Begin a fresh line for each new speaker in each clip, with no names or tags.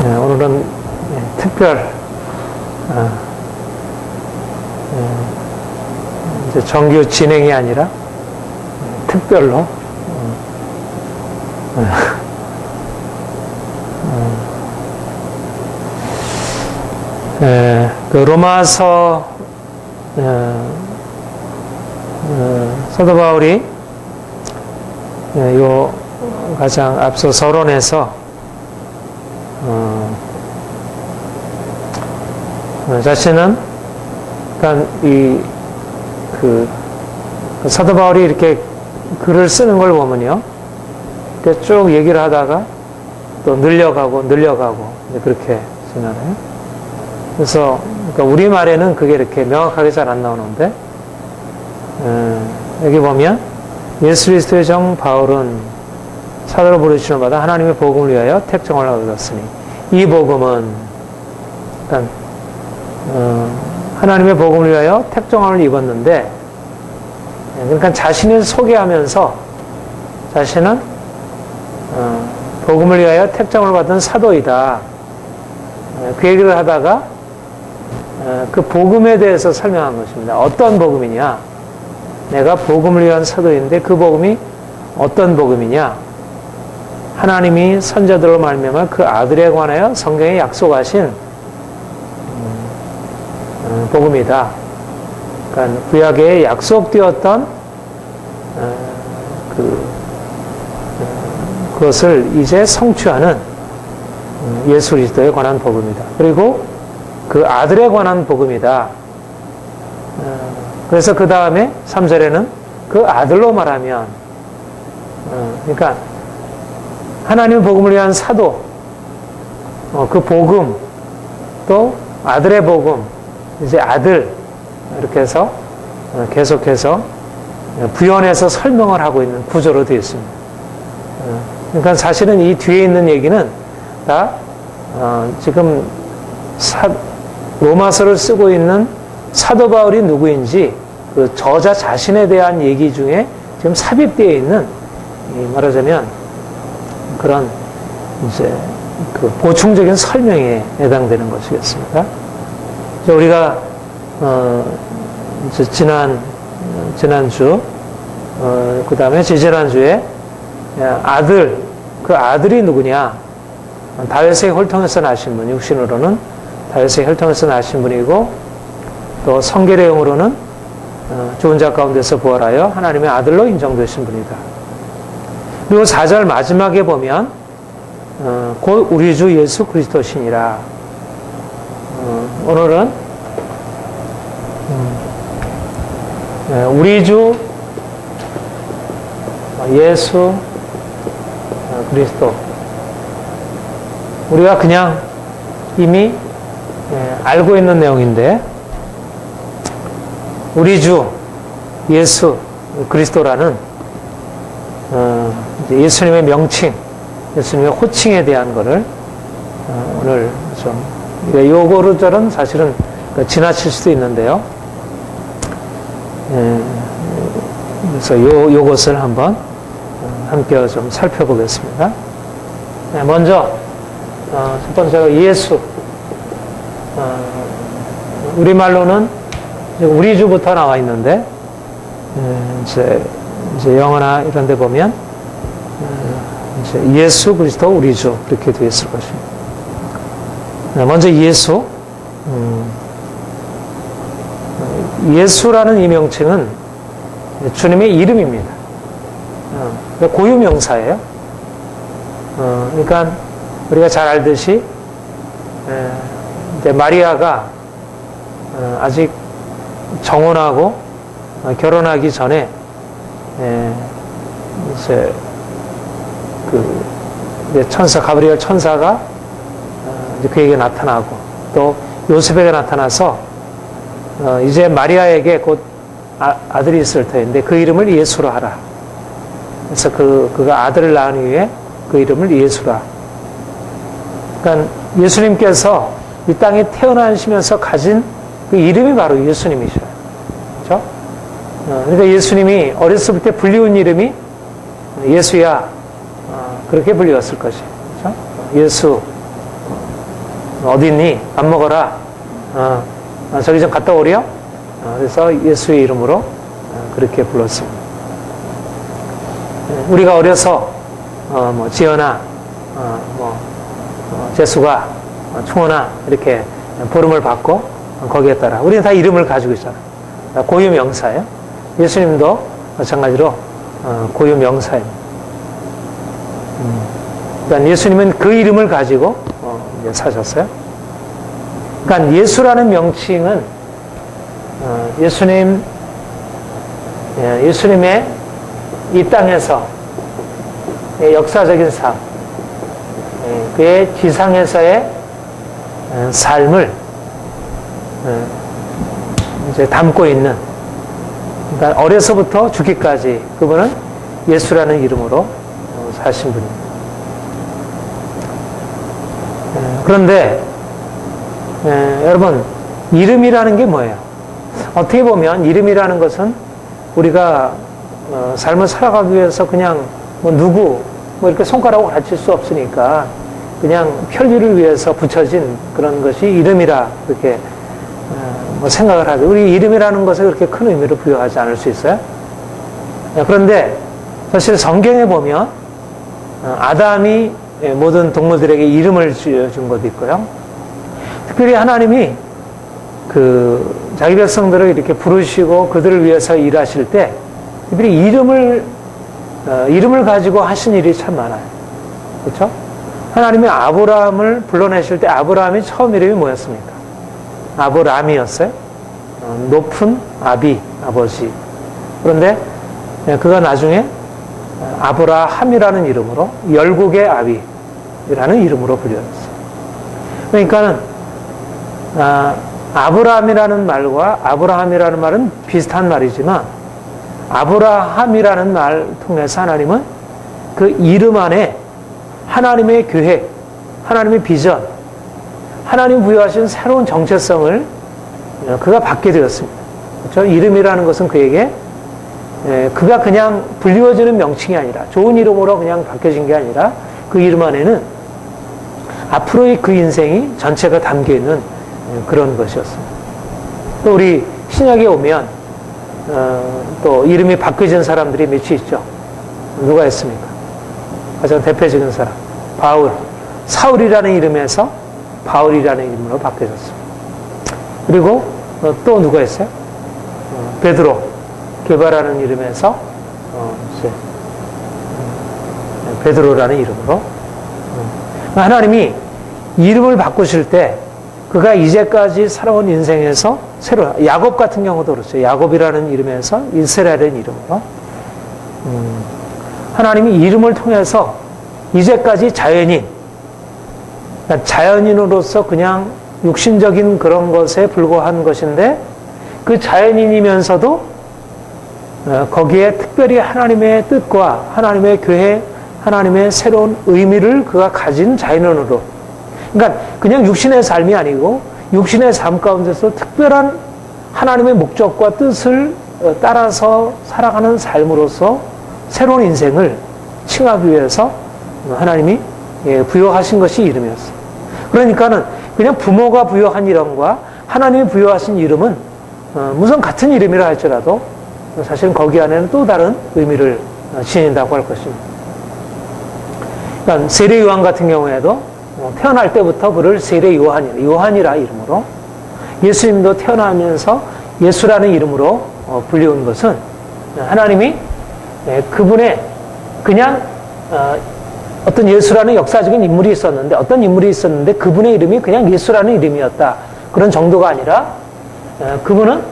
오늘은 특별 이제 정규 진행이 아니라 특별로 그 로마서 사도 바울이 요 가장 앞서 서론에서 자신은 그러니까 사도 바울이 이렇게 글을 쓰는 걸 보면요, 이렇게 쭉 얘기를 하다가 또 늘려가고 그렇게 쓰잖아요. 그래서 그러니까 우리 말에는 그게 이렇게 명확하게 잘 안 나오는데 여기 보면 예수 그리스도의 종 바울은 사도로 부르시는 바다 하나님의 복음을 위하여 택정을 얻었으니 이 복음은 일단 하나님의 복음을 위하여 택정을 입었는데, 그러니까 자신을 소개하면서 자신은 복음을 위하여 택정을 받은 사도이다, 그 얘기를 하다가 그 복음에 대해서 설명한 것입니다. 어떤 복음이냐? 내가 복음을 위한 사도인데 그 복음이 어떤 복음이냐? 하나님이 선자들로 말미암아 그 아들에 관하여 성경에 약속하신 복음이다. 그러니까 구약에 약속되었던 그것을 이제 성취하는 예수 그리스도에 관한 복음이다. 그리고 그 아들에 관한 복음이다. 그래서 그 다음에 3절에는 그 아들로 말하면, 그러니까 하나님의 복음을 위한 사도, 그 복음, 또 아들의 복음, 이제 아들, 이렇게 해서 계속해서 부연해서 설명을 하고 있는 구조로 되어 있습니다. 그러니까 사실은 이 뒤에 있는 얘기는 다 지금 로마서를 쓰고 있는 사도 바울이 누구인지 그 저자 자신에 대한 얘기 중에 지금 삽입되어 있는, 말하자면 그런 이제 그 보충적인 설명에 해당되는 것이겠습니다. 우리가 이제 지난주 그 다음에 지지난주에 아들, 그 아들이 누구냐? 다윗의 혈통에서 나신 분, 육신으로는 다윗의 혈통에서 나신 분이고, 또 성계례용으로는 죽은 자 가운데서 부활하여 하나님의 아들로 인정되신 분이다. 그리고 4절 마지막에 보면 곧 우리 주 예수 그리스도시니라. 오늘은 우리 주 예수 그리스도, 우리가 그냥 이미 알고 있는 내용인데, 우리 주 예수 그리스도라는 예수님의 명칭, 예수님의 호칭에 대한 거를 오늘 좀, 요거로들은 사실은 지나칠 수도 있는데요. 그래서 요것을 한번 함께 좀 살펴보겠습니다. 먼저 첫 번째가 예수. 우리말로는 우리 주부터 나와 있는데, 이제 영어나 이런 데 보면 이제 예수 그리스도 우리 주 그렇게 되어 있을 것입니다. 먼저 예수. 예수라는 이 명칭은 주님의 이름입니다. 고유명사예요. 그러니까 우리가 잘 알듯이 이제 마리아가 아직 정혼하고 결혼하기 전에 이제 천사 가브리엘 천사가 이제 그에게 나타나고, 또 요셉에게 나타나서 이제 마리아에게 곧 아들이 있을 터인데 그 이름을 예수로 하라. 그래서 그가 아들을 낳은 후에 그 이름을 예수라. 그러니까 예수님께서 이 땅에 태어나시면서 가진 그 이름이 바로 예수님이셔요. 그렇죠? 그러니까 예수님이 어렸을 때 불리운 이름이 예수야, 그렇게 불리웠을 것이에요. 그렇죠? 예수. 어디 있니? 밥 먹어라. 저기 좀 갔다 오렴. 그래서 예수의 이름으로 그렇게 불렀습니다. 우리가 어려서 지연아, 재수가, 충원아 이렇게 부름을 받고 거기에 따라 우리는 다 이름을 가지고 있잖아요. 고유 명사예요. 예수님도 마찬가지로 고유 명사입니다. 그러니까 예수님은 그 이름을 가지고 이제 사셨어요. 그러니까 예수라는 명칭은 예수님의 이 땅에서 역사적인 삶, 그의 지상에서의 삶을 이제 담고 있는, 그러니까 어려서부터 죽기까지 그분은 예수라는 이름으로 사신 분입니다. 그런데 여러분, 이름이라는 게 뭐예요? 어떻게 보면 이름이라는 것은 우리가 삶을 살아가기 위해서 그냥 누구 이렇게 손가락으로 가르칠 수 없으니까 그냥 편리를 위해서 붙여진 그런 것이 이름이라 그렇게 생각을 하죠. 우리 이름이라는 것에 그렇게 큰 의미를 부여하지 않을 수 있어요. 그런데 사실 성경에 보면 아담이 모든 동물들에게 이름을 지어준 것도 있고요. 특별히 하나님이 자기 백성들을 이렇게 부르시고 그들을 위해서 일하실 때 특별히 이름을 가지고 하신 일이 참 많아요. 그렇죠? 하나님이 아브라함을 불러내실 때 아브라함이 처음 이름이 뭐였습니까? 아브람이었어요. 높은 아버지. 그런데 그가 나중에 아브라함이라는 이름으로 열국의 아비라는 이름으로 불렸어요. 그러니까는 아브라함이라는 말과 아브라함이라는 말은 비슷한 말이지만 아브라함이라는 말 통해서 하나님은 그 이름 안에 하나님의 계획, 하나님의 비전, 하나님 부여하신 새로운 정체성을 그가 받게 되었습니다. 그렇죠? 이름이라는 것은 그에게 그가 그냥 불리워지는 명칭이 아니라 좋은 이름으로 그냥 바뀌어진 게 아니라 그 이름 안에는 앞으로의 그 인생이 전체가 담겨 있는 그런 것이었습니다. 또 우리 신약에 오면 또 이름이 바뀌어진 사람들이 몇이 있죠. 누가 있습니까? 가장 대표적인 사람 바울, 사울이라는 이름에서 바울이라는 이름으로 바뀌어졌습니다. 그리고 또 누가 있어요? 베드로, 게바라는 이름에서 베드로라는 이름으로 하나님이 이름을 바꾸실 때 그가 이제까지 살아온 인생에서 새로 야곱 같은 경우도 그렇죠. 야곱이라는 이름에서 이스라엘이라는 이름으로 하나님이 이름을 통해서 이제까지 자연인, 그러니까 자연인으로서 그냥 육신적인 그런 것에 불과한 것인데 그 자연인이면서도 거기에 특별히 하나님의 뜻과 하나님의 계획, 하나님의 새로운 의미를 그가 가진 자연인으로, 그러니까 그냥 육신의 삶이 아니고 육신의 삶 가운데서 특별한 하나님의 목적과 뜻을 따라서 살아가는 삶으로서 새로운 인생을 칭하기 위해서 하나님이 부여하신 것이 이름이었어요. 그러니까는 그냥 부모가 부여한 이름과 하나님이 부여하신 이름은 무슨 같은 이름이라 할지라도 사실은 거기 안에는 또 다른 의미를 지닌다고 할 것입니다. 그러니까 세례 요한 같은 경우에도 태어날 때부터 그를 세례 요한이라 이름으로, 예수님도 태어나면서 예수라는 이름으로 불리운 것은 하나님이 그분의 그냥 어떤 예수라는 역사적인 인물이 있었는데, 어떤 인물이 있었는데 그분의 이름이 그냥 예수라는 이름이었다, 그런 정도가 아니라 그분은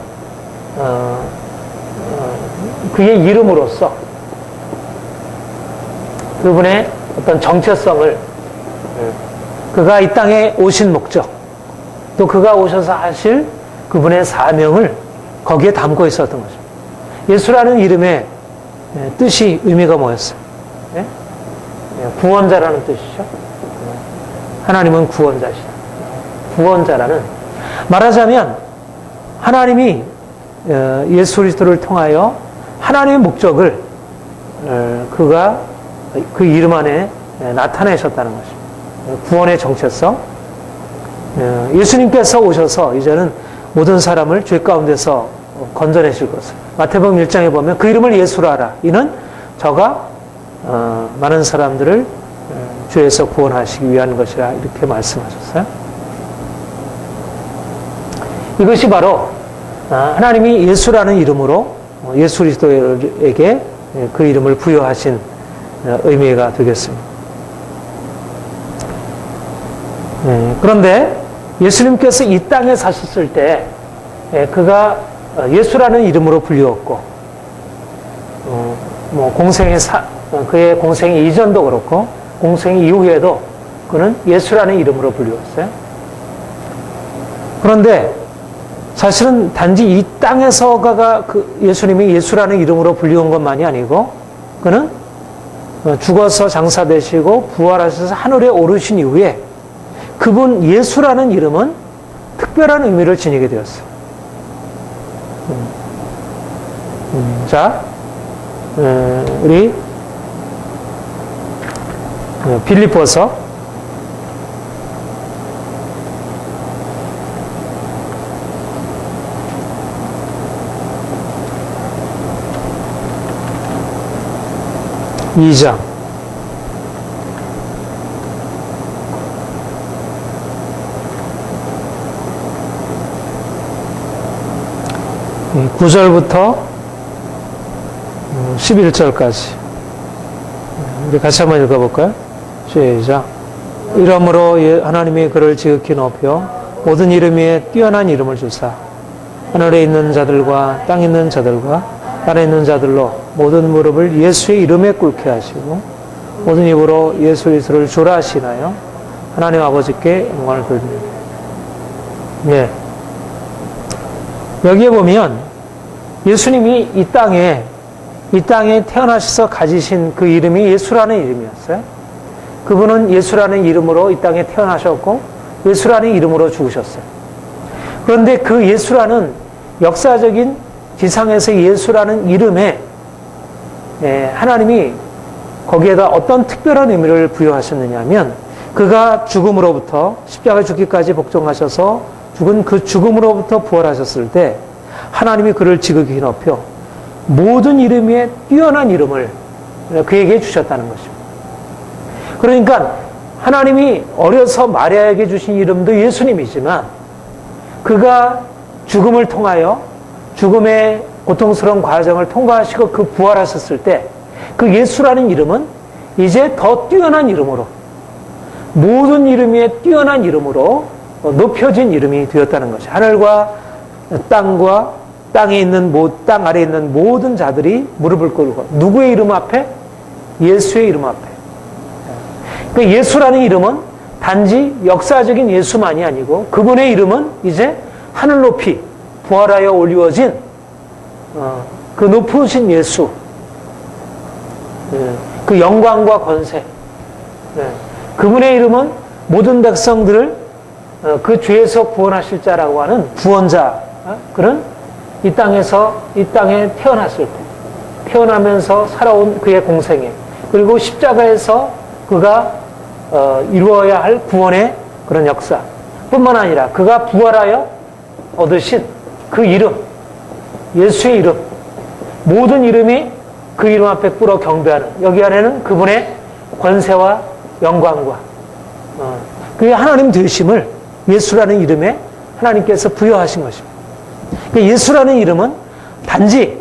그의 이름으로써 그분의 어떤 정체성을, 그가 이 땅에 오신 목적, 또 그가 오셔서 하실 그분의 사명을 거기에 담고 있었던 거죠. 예수라는 이름의 뜻이, 의미가 뭐였어요? 네? 구원자라는 뜻이죠. 하나님은 구원자시다. 구원자라는, 말하자면 하나님이 예수 그리스도를 통하여 하나님의 목적을 그가 그 이름 안에 나타내셨다는 것입니다. 구원의 정체성, 예수님께서 오셔서 이제는 모든 사람을 죄 가운데서 건져내실 것을. 마태복음 1장에 보면 그 이름을 예수라 하라. 이는 저가 많은 사람들을 죄에서 구원하시기 위한 것이라 이렇게 말씀하셨어요. 이것이 바로 하나님이 예수라는 이름으로 예수 그리스도에게 그 이름을 부여하신 의미가 되겠습니다. 그런데 예수님께서 이 땅에 사셨을 때 그가 예수라는 이름으로 불리웠고 그의 공생 이전도 그렇고 공생 이후에도 그는 예수라는 이름으로 불리웠어요. 그런데 사실은 단지 이 땅에서가 예수님이 예수라는 이름으로 불리운 것만이 아니고 그는 죽어서 장사되시고 부활하셔서 하늘에 오르신 이후에 그분 예수라는 이름은 특별한 의미를 지니게 되었어요. 자, 우리 빌립보서 2장 9절부터 11절까지 우리 같이 한번 읽어볼까요? 시작. 이러므로 하나님이 그를 지극히 높여 모든 이름 위에 뛰어난 이름을 주사 하늘에 있는 자들과 땅에 있는 자들과 땅에 있는 자들로 모든 무릎을 예수의 이름에 꿇게 하시고 모든 입으로 예수 그리스도를 주라 하시나요? 하나님 아버지께 영광을 돌립니다. 네. 여기에 보면 예수님이 이 땅에 태어나셔서 가지신 그 이름이 예수라는 이름이었어요. 그분은 예수라는 이름으로 이 땅에 태어나셨고 예수라는 이름으로 죽으셨어요. 그런데 그 예수라는 역사적인 지상에서 예수라는 이름에 하나님이 거기에다 어떤 특별한 의미를 부여하셨느냐 하면 그가 죽음으로부터 십자가에 죽기까지 복종하셔서 죽은 그 죽음으로부터 부활하셨을 때 하나님이 그를 지극히 높여 모든 이름 위에 뛰어난 이름을 그에게 주셨다는 것입니다. 그러니까 하나님이 어려서 마리아에게 주신 이름도 예수님이지만 그가 죽음을 통하여 죽음의 고통스러운 과정을 통과하시고 그 부활하셨을 때 그 예수라는 이름은 이제 더 뛰어난 이름으로 모든 이름 위에 뛰어난 이름으로 높여진 이름이 되었다는 것이 하늘과 땅과 땅 아래에 있는 모든 자들이 무릎을 꿇고 누구의 이름 앞에? 예수의 이름 앞에. 그 예수라는 이름은 단지 역사적인 예수만이 아니고 그분의 이름은 이제 하늘 높이 부활하여 올리워진 그 높으신 예수, 그 영광과 권세, 그분의 이름은 모든 백성들을 그 죄에서 구원하실 자라고 하는 구원자, 그런 이 땅에 태어났을 때 태어나면서 살아온 그의 공생애 그리고 십자가에서 그가 이루어야 할 구원의 그런 역사 뿐만 아니라 그가 부활하여 얻으신 그 이름, 예수의 이름, 모든 이름이 그 이름 앞에 꿇어 경배하는 여기 안에는 그분의 권세와 영광과 그의 하나님 되심을 예수라는 이름에 하나님께서 부여하신 것입니다. 예수라는 이름은 단지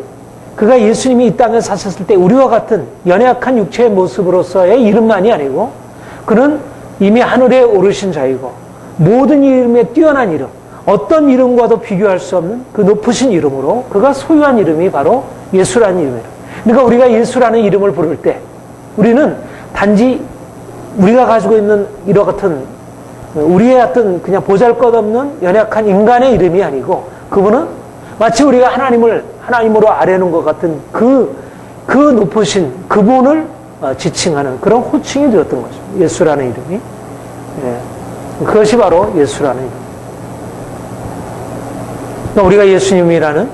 그가 예수님이 이 땅에 사셨을 때 우리와 같은 연약한 육체의 모습으로서의 이름만이 아니고 그는 이미 하늘에 오르신 자이고 모든 이름에 뛰어난 이름, 어떤 이름과도 비교할 수 없는 그 높으신 이름으로 그가 소유한 이름이 바로 예수라는 이름이에요. 그러니까 우리가 예수라는 이름을 부를 때 우리는 단지 우리가 가지고 있는 이와 같은 우리의 어떤 그냥 보잘것없는 연약한 인간의 이름이 아니고 그분은 마치 우리가 하나님으로 아뢰는 것 같은 그 높으신 그분을 지칭하는 그런 호칭이 되었던 거죠. 예수라는 이름이. 그것이 바로 예수라는 이름. 그러니까 우리가 예수님이라는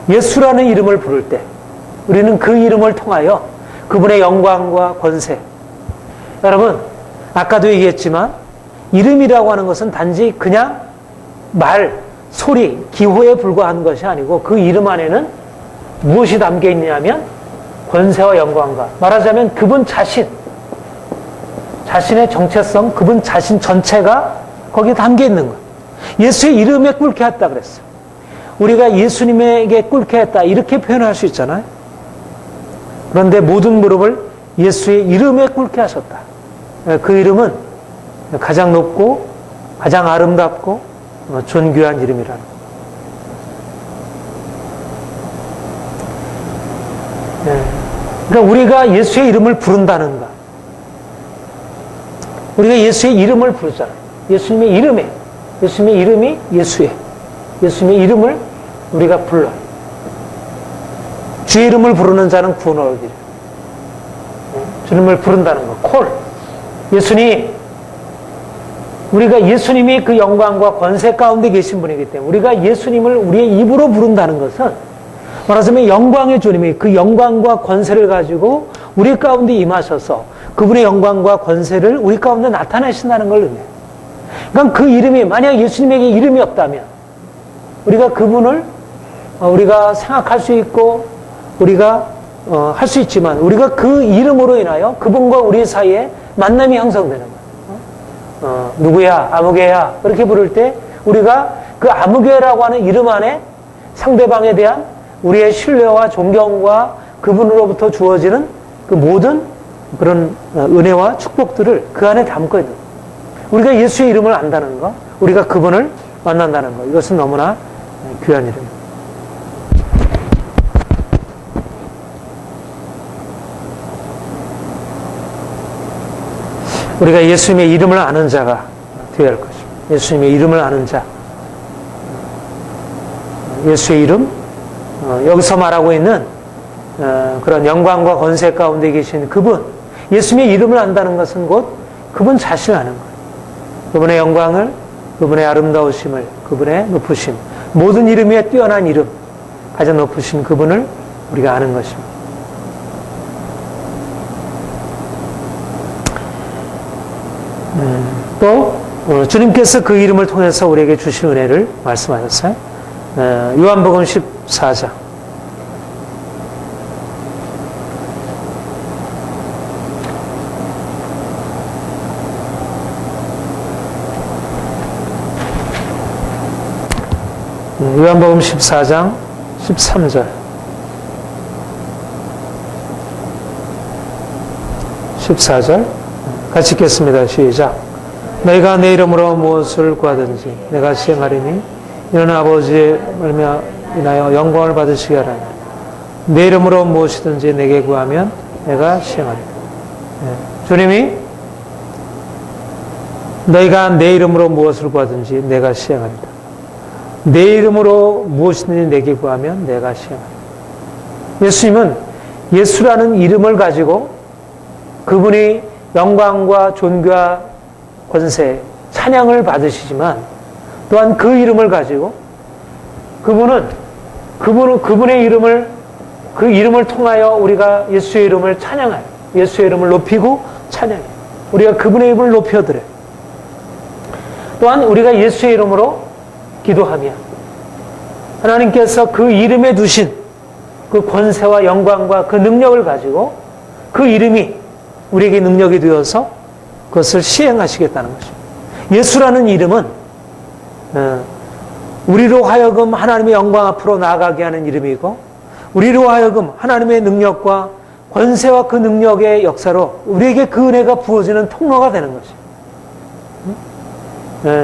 예수라는 이름을 부를 때 우리는 그 이름을 통하여 그분의 영광과 권세. 여러분, 아까도 얘기했지만 이름이라고 하는 것은 단지 그냥 말, 소리, 기호에 불과한 것이 아니고 그 이름 안에는 무엇이 담겨 있냐면 권세와 영광과, 말하자면 그분 자신의 정체성, 그분 자신 전체가 거기에 담겨 있는 거예요. 예수의 이름에 꿇게 했다 그랬어요. 우리가 예수님에게 꿇게 했다 이렇게 표현할 수 있잖아요. 그런데 모든 무릎을 예수의 이름에 꿇게 하셨다. 그 이름은 가장 높고 가장 아름답고 존귀한 이름이라는 거예요. 그러니까 우리가 예수의 이름을 부른다는 것, 우리가 예수의 이름을 부르잖아요. 예수님의 이름에, 예수님의 이름이 예수님의 이름을 우리가 불러요. 주의 이름을 부르는 자는 구원을 얻으리라. 주님을 부른다는 거, 콜. 예수님, 우리가 예수님이 그 영광과 권세 가운데 계신 분이기 때문에 우리가 예수님을 우리의 입으로 부른다는 것은 말하자면 영광의 주님이 그 영광과 권세를 가지고 우리 가운데 임하셔서 그분의 영광과 권세를 우리 가운데 나타내신다는 걸 의미해요. 그러니까 그 이름이, 만약 예수님에게 이름이 없다면 우리가 그분을 우리가 생각할 수 있고 우리가 할 수 있지만 우리가 그 이름으로 인하여 그분과 우리 사이에 만남이 형성되는 거예요. 누구야, 아무개야 그렇게 부를 때 우리가 그 아무개라고 하는 이름 안에 상대방에 대한 우리의 신뢰와 존경과 그분으로부터 주어지는 그 모든 그런 은혜와 축복들을 그 안에 담고 있는 거예요. 우리가 예수의 이름을 안다는 것, 우리가 그분을 만난다는 것, 이것은 너무나 귀한 일입니다. 우리가 예수님의 이름을 아는 자가 되어야 할 것입니다. 예수님의 이름을 아는 자. 예수의 이름, 여기서 말하고 있는 그런 영광과 권세 가운데 계신 그분, 예수님의 이름을 안다는 것은 곧 그분 자신을 아는 거예요. 그분의 영광을, 그분의 아름다우심을, 그분의 높으심, 모든 이름 위에 뛰어난 이름, 가장 높으신 그분을 우리가 아는 것입니다. 또 주님께서 그 이름을 통해서 우리에게 주신 은혜를 말씀하셨어요. 요한복음 14장 요한복음 14장 13절 14절 같이 읽겠습니다. 시작. 너희가 내 이름으로 무엇을 구하든지 내가 시행하리니 이는 아버지의 말미암아 인하여 영광을 받으시게 하라니 내 이름으로 무엇이든지 내게 구하면 내가 시행하리라. 주님이 너희가 내 이름으로 무엇을 구하든지 내가 시행하리라. 내 이름으로 무엇이든지 내게 구하면 내가 시행하리라. 예수님은 예수라는 이름을 가지고 그분이 영광과 존귀와 권세, 찬양을 받으시지만 또한 그 이름을 가지고 그분의 이름을, 그 이름을 통하여 우리가 예수의 이름을 찬양해요. 예수의 이름을 높이고 찬양해요. 우리가 그분의 이름을 높여드려요. 또한 우리가 예수의 이름으로 기도하며 하나님께서 그 이름에 두신 그 권세와 영광과 그 능력을 가지고 그 이름이 우리에게 능력이 되어서 그것을 시행하시겠다는 것입니다. 예수라는 이름은 우리로 하여금 하나님의 영광 앞으로 나아가게 하는 이름이고 우리로 하여금 하나님의 능력과 권세와 그 능력의 역사로 우리에게 그 은혜가 부어지는 통로가 되는 것입니다.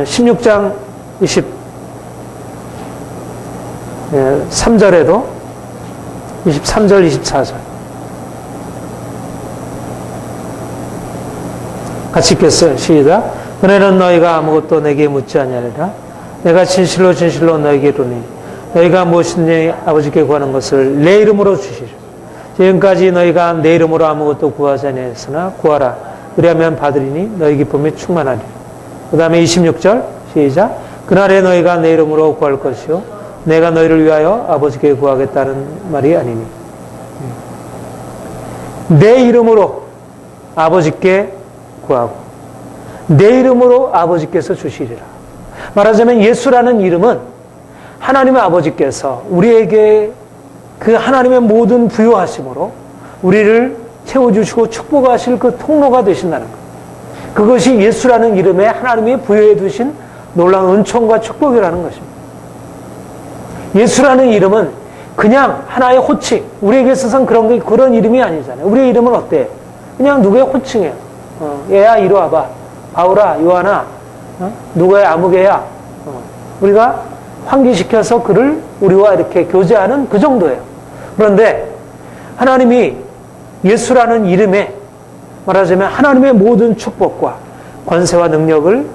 16장 23절에도 23절 24절 같이 읽겠어요. 시작. 그네는 너희가 아무것도 내게 묻지 아니하리라. 내가 진실로 진실로 너희에게 이르노니 너희가 무엇이든지 아버지께 구하는 것을 내 이름으로 주시리라. 지금까지 너희가 내 이름으로 아무것도 구하지 아니하였으나 구하라. 그리하면 받으리니 너희 기쁨이 충만하리라. 그 다음에 26절 시작. 그날에 너희가 내 이름으로 구할 것이요 내가 너희를 위하여 아버지께 구하겠다는 말이 아니니 내 이름으로 아버지께 구하고 내 이름으로 아버지께서 주시리라. 말하자면 예수라는 이름은 하나님의 아버지께서 우리에게 그 하나님의 모든 부요하심으로 우리를 채워주시고 축복하실 그 통로가 되신다는 것. 그것이 예수라는 이름에 하나님이 부여해 두신 놀라운 은총과 축복이라는 것입니다. 예수라는 이름은 그냥 하나의 호칭, 우리에게 있어서는 그런 이름이 아니잖아요. 우리의 이름은 어때? 그냥 누구의 호칭이에요. 얘야 이리 와봐. 바울아, 요한아, 누구의 아무개야. 우리가 환기시켜서 그를 우리와 이렇게 교제하는 그 정도예요. 그런데 하나님이 예수라는 이름에 말하자면 하나님의 모든 축복과 권세와 능력을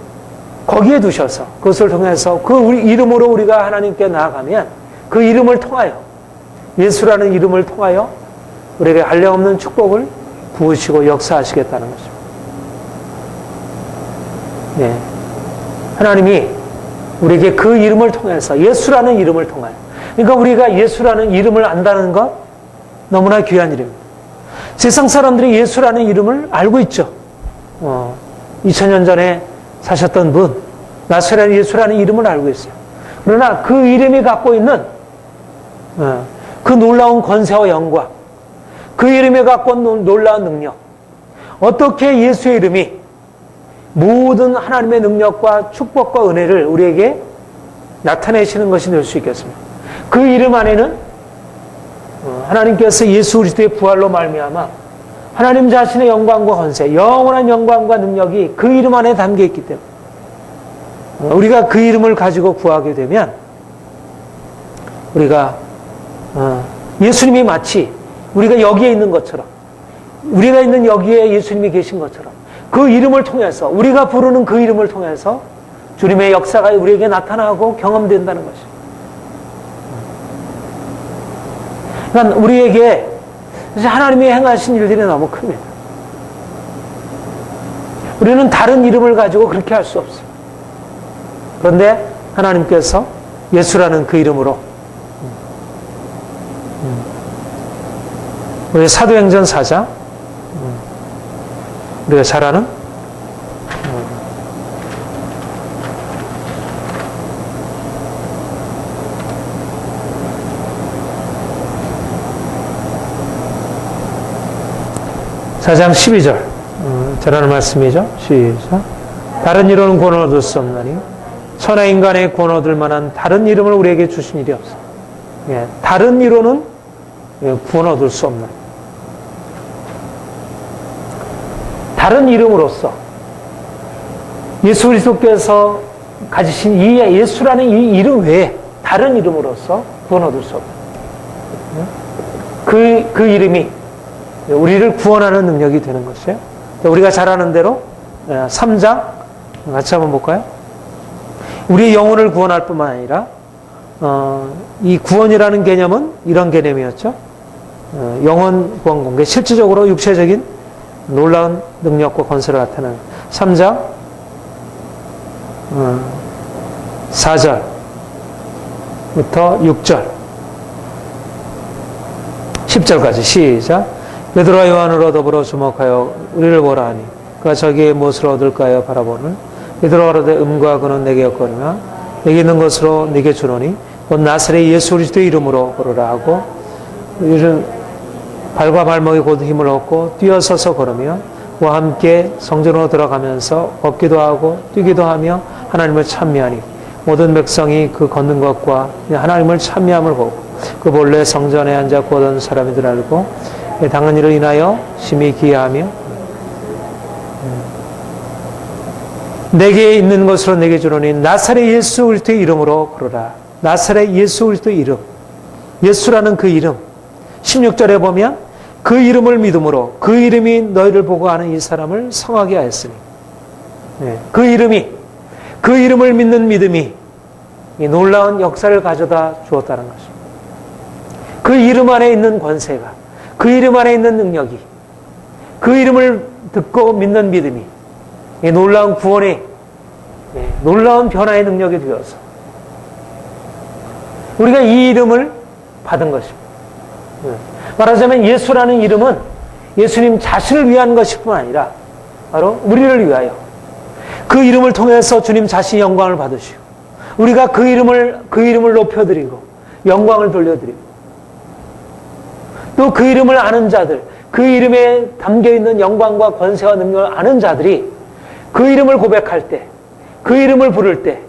거기에 두셔서 그것을 통해서 그 이름으로 우리가 하나님께 나아가면 그 이름을 통하여 예수라는 이름을 통하여 우리에게 한량없는 축복을 부으시고 역사하시겠다는 것입니다. 네. 하나님이 우리에게 그 이름을 통해서 예수라는 이름을 통하여 그러니까 우리가 예수라는 이름을 안다는 것 너무나 귀한 일입니다. 세상 사람들이 예수라는 이름을 알고 있죠. 2000년 전에 사셨던 분, 나사렛 예수라는 이름을 알고 있어요. 그러나 그 이름이 갖고 있는 그 놀라운 권세와 영광, 그 이름이 갖고 있는 놀라운 능력, 어떻게 예수의 이름이 모든 하나님의 능력과 축복과 은혜를 우리에게 나타내시는 것이 될 수 있겠습니다. 그 이름 안에는 하나님께서 예수 그리스도의 부활로 말미암아 하나님 자신의 영광과 권세, 영원한 영광과 능력이 그 이름 안에 담겨 있기 때문에 우리가 그 이름을 가지고 구하게 되면 우리가 예수님이 마치 우리가 여기에 있는 것처럼 우리가 있는 여기에 예수님이 계신 것처럼 그 이름을 통해서 우리가 부르는 그 이름을 통해서 주님의 역사가 우리에게 나타나고 경험된다는 것입니다. 그러니까 우리에게 하나님이 행하신 일들이 너무 큽니다. 우리는 다른 이름을 가지고 그렇게 할 수 없어요. 그런데 하나님께서 예수라는 그 이름으로 우리 사도행전 4장 우리가 잘 아는 4장 12절 잘 아는 말씀이죠. 시작. 다른 이로는 구원 얻을 수 없나니 천하 인간의 구원 얻을 만한 다른 이름을 우리에게 주신 일이 없어. 예, 다른 이로는 구원 얻을 수 없나니 다른 이름으로서 예수 그리스도께서 가지신 이 예수라는 이 이름 외에 다른 이름으로서 구원 얻을 수 없다. 그 이름이 우리를 구원하는 능력이 되는 것이에요. 우리가 잘 아는 대로 3장 같이 한번 볼까요? 우리의 영혼을 구원할 뿐만 아니라 이 구원이라는 개념은 이런 개념이었죠. 영혼 구원 공개, 실질적으로 육체적인 놀라운 능력과 권세를 나타내는 3장 4절부터 6절 10절까지 시작. 베드로와 요한으로 더불어 주목하여 우리를 보라 하니 그가 저기에 무엇을 얻을까요 바라보는 베드로가 그러되 음과 그는 내게 였거니와 내게 있는 것으로 내게 주노니 곧 나사렛 예수 그리스도의 이름으로 걸으라 하고 이는 발과 발목에 곧 힘을 얻고 뛰어서서 걸으며 그와 함께 성전으로 들어가면서 걷기도 하고 뛰기도 하며 하나님을 찬미하니 모든 백성이 그 걷는 것과 하나님을 찬미함을 보고 그 본래 성전에 앉아 구하던 사람인 줄 알고 당한 일을 인하여 심히 기이하며 내게 있는 것으로 내게 주노니 나사렛 예수 그리스도의 이름으로 걸으라. 나사렛 예수 그리스도의 이름, 예수라는 그 이름 16절에 보면 그 이름을 믿음으로 그 이름이 너희를 보고 아는 이 사람을 성하게 하였으니 그 이름을 믿는 믿음이 이 놀라운 역사를 가져다 주었다는 것입니다. 그 이름 안에 있는 권세가 그 이름 안에 있는 능력이 그 이름을 듣고 믿는 믿음이 이 놀라운 구원의 놀라운 변화의 능력이 되어서 우리가 이 이름을 받은 것입니다. 말하자면 예수라는 이름은 예수님 자신을 위한 것일 뿐 아니라 바로 우리를 위하여 그 이름을 통해서 주님 자신이 영광을 받으시고 우리가 그 이름을 높여드리고 영광을 돌려드리고 또 그 이름을 아는 자들, 그 이름에 담겨있는 영광과 권세와 능력을 아는 자들이 그 이름을 고백할 때, 그 이름을 부를 때,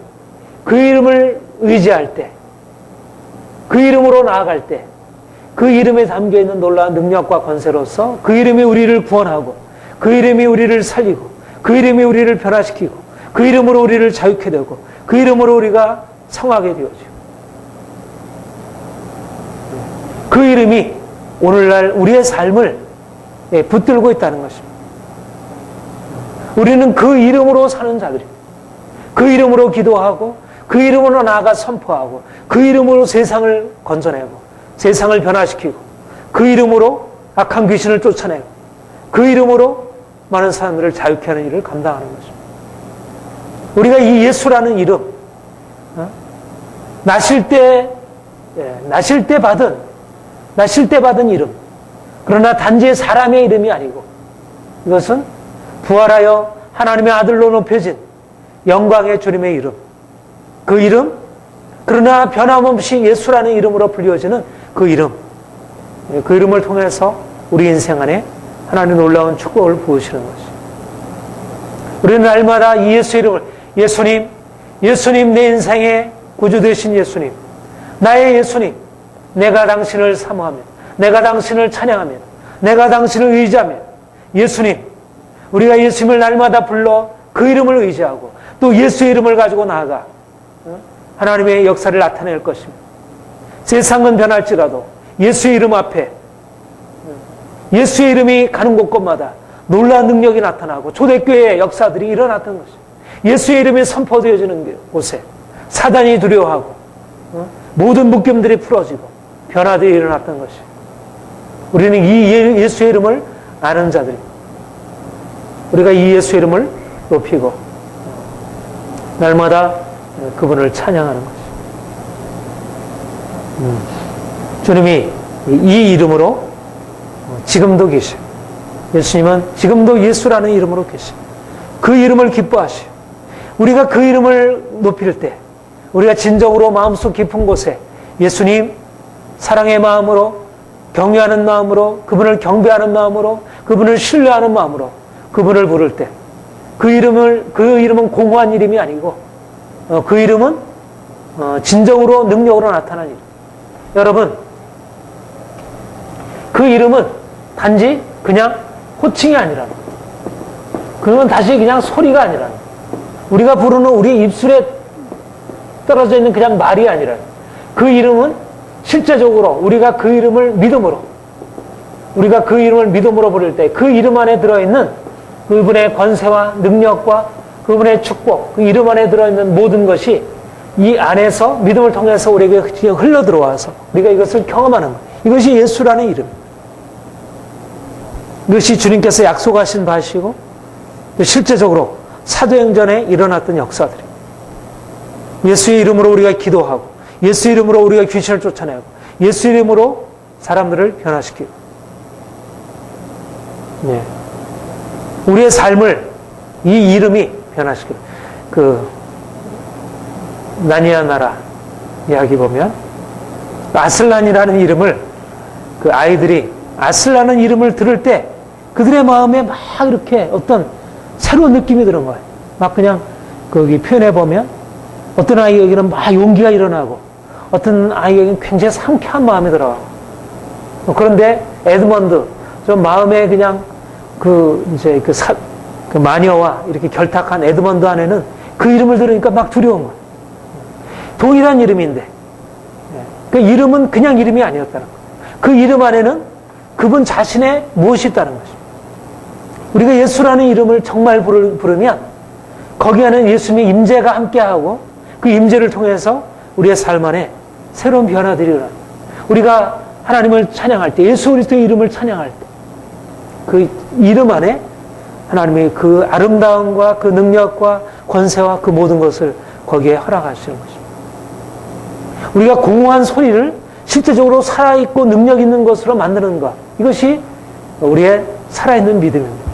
그 이름을 의지할 때, 그 이름으로 나아갈 때, 그 이름에 담겨있는 놀라운 능력과 권세로서 그 이름이 우리를 구원하고 그 이름이 우리를 살리고 그 이름이 우리를 변화시키고 그 이름으로 우리를 자유케 되고 그 이름으로 우리가 성하게 되어지고 그 이름이 오늘날 우리의 삶을 붙들고 있다는 것입니다. 우리는 그 이름으로 사는 자들입니다. 그 이름으로 기도하고 그 이름으로 나아가 선포하고 그 이름으로 세상을 건져내고 세상을 변화시키고 그 이름으로 악한 귀신을 쫓아내고 그 이름으로 많은 사람들을 자유케 하는 일을 감당하는 것입니다. 우리가 이 예수라는 이름, 나실 때 받은 이름, 그러나 단지 사람의 이름이 아니고 이것은 부활하여 하나님의 아들로 높여진 영광의 주님의 이름, 그 이름, 그러나 변함없이 예수라는 이름으로 불리워지는 그 이름을 통해서 우리 인생 안에 하나님의 놀라운 축복을 부으시는 것이죠. 우리는 날마다 이 예수 이름을 예수님 내 인생의 구주 되신 예수님, 나의 예수님, 내가 당신을 사모하며 내가 당신을 찬양하며 내가 당신을 의지하며 예수님, 우리가 예수님을 날마다 불러 그 이름을 의지하고 또 예수의 이름을 가지고 나아가 하나님의 역사를 나타낼 것입니다. 세상은 변할지라도 예수의 이름 앞에 예수의 이름이 가는 곳곳마다 놀라운 능력이 나타나고 초대교회의 역사들이 일어났던 것입니다. 예수의 이름이 선포되어지는 곳에 사단이 두려워하고 모든 묶임들이 풀어지고 변화들이 일어났던 것입니다. 우리는 이 예수의 이름을 아는 자들입니다. 우리가 이 예수의 이름을 높이고 날마다 그분을 찬양하는 것입니다. 주님이 이 이름으로 지금도 계셔. 예수님은 지금도 예수라는 이름으로 계셔. 그 이름을 기뻐하시오. 우리가 그 이름을 높일 때 우리가 진정으로 마음속 깊은 곳에 예수님 사랑의 마음으로 경외하는 마음으로 그분을 경배하는 마음으로 그분을 신뢰하는 마음으로 그분을 부를 때 그 이름은 공허한 이름이 아니고 그 이름은 진정으로 능력으로 나타나는 이름. 여러분, 그 이름은 단지 그냥 호칭이 아니라 그건 다시 그냥 소리가 아니라 우리가 부르는 우리 입술에 떨어져 있는 그냥 말이 아니라 그 이름은 실제적으로 우리가 그 이름을 믿음으로 부를 때 그 이름 안에 들어있는 그분의 권세와 능력과 그분의 축복, 그 이름 안에 들어있는 모든 것이 이 안에서 믿음을 통해서 우리에게 흘러 들어와서 우리가 이것을 경험하는 것. 이것이 예수라는 이름. 이것이 주님께서 약속하신 바시고 실제적으로 사도행전에 일어났던 역사들이. 예수의 이름으로 우리가 기도하고 예수 이름으로 우리가 귀신을 쫓아내고 예수 이름으로 사람들을 변화시키고 우리의 삶을 이 이름이 변화시키고 나니아 나라 이야기 보면 아슬란이라는 이름을 그 아이들이 아슬란은 이름을 들을 때 그들의 마음에 막 이렇게 어떤 새로운 느낌이 드는 거예요. 막 그냥 거기 표현해 보면 어떤 아이에게는 막 용기가 일어나고 어떤 아이에게는 굉장히 상쾌한 마음이 들어가고 그런데 에드먼드 좀 마음에 그냥 그 마녀와 이렇게 결탁한 에드먼드 안에는 그 이름을 들으니까 막 두려운 거예요. 동일한 이름인데 그 이름은 그냥 이름이 아니었다는 거예요. 그 이름 안에는 그분 자신의 무엇이 있다는 것입니다. 우리가 예수라는 이름을 정말 부르면 거기 안에는 예수님의 임재가 함께하고 그 임재를 통해서 우리의 삶 안에 새로운 변화들이 일어납니다. 우리가 하나님을 찬양할 때 예수 그리스도의 이름을 찬양할 때 그 이름 안에 하나님의 그 아름다움과 그 능력과 권세와 그 모든 것을 거기에 허락하시는 것입니다. 우리가 공허한 소리를 실제적으로 살아있고 능력 있는 것으로 만드는 것, 이것이 우리의 살아있는 믿음입니다.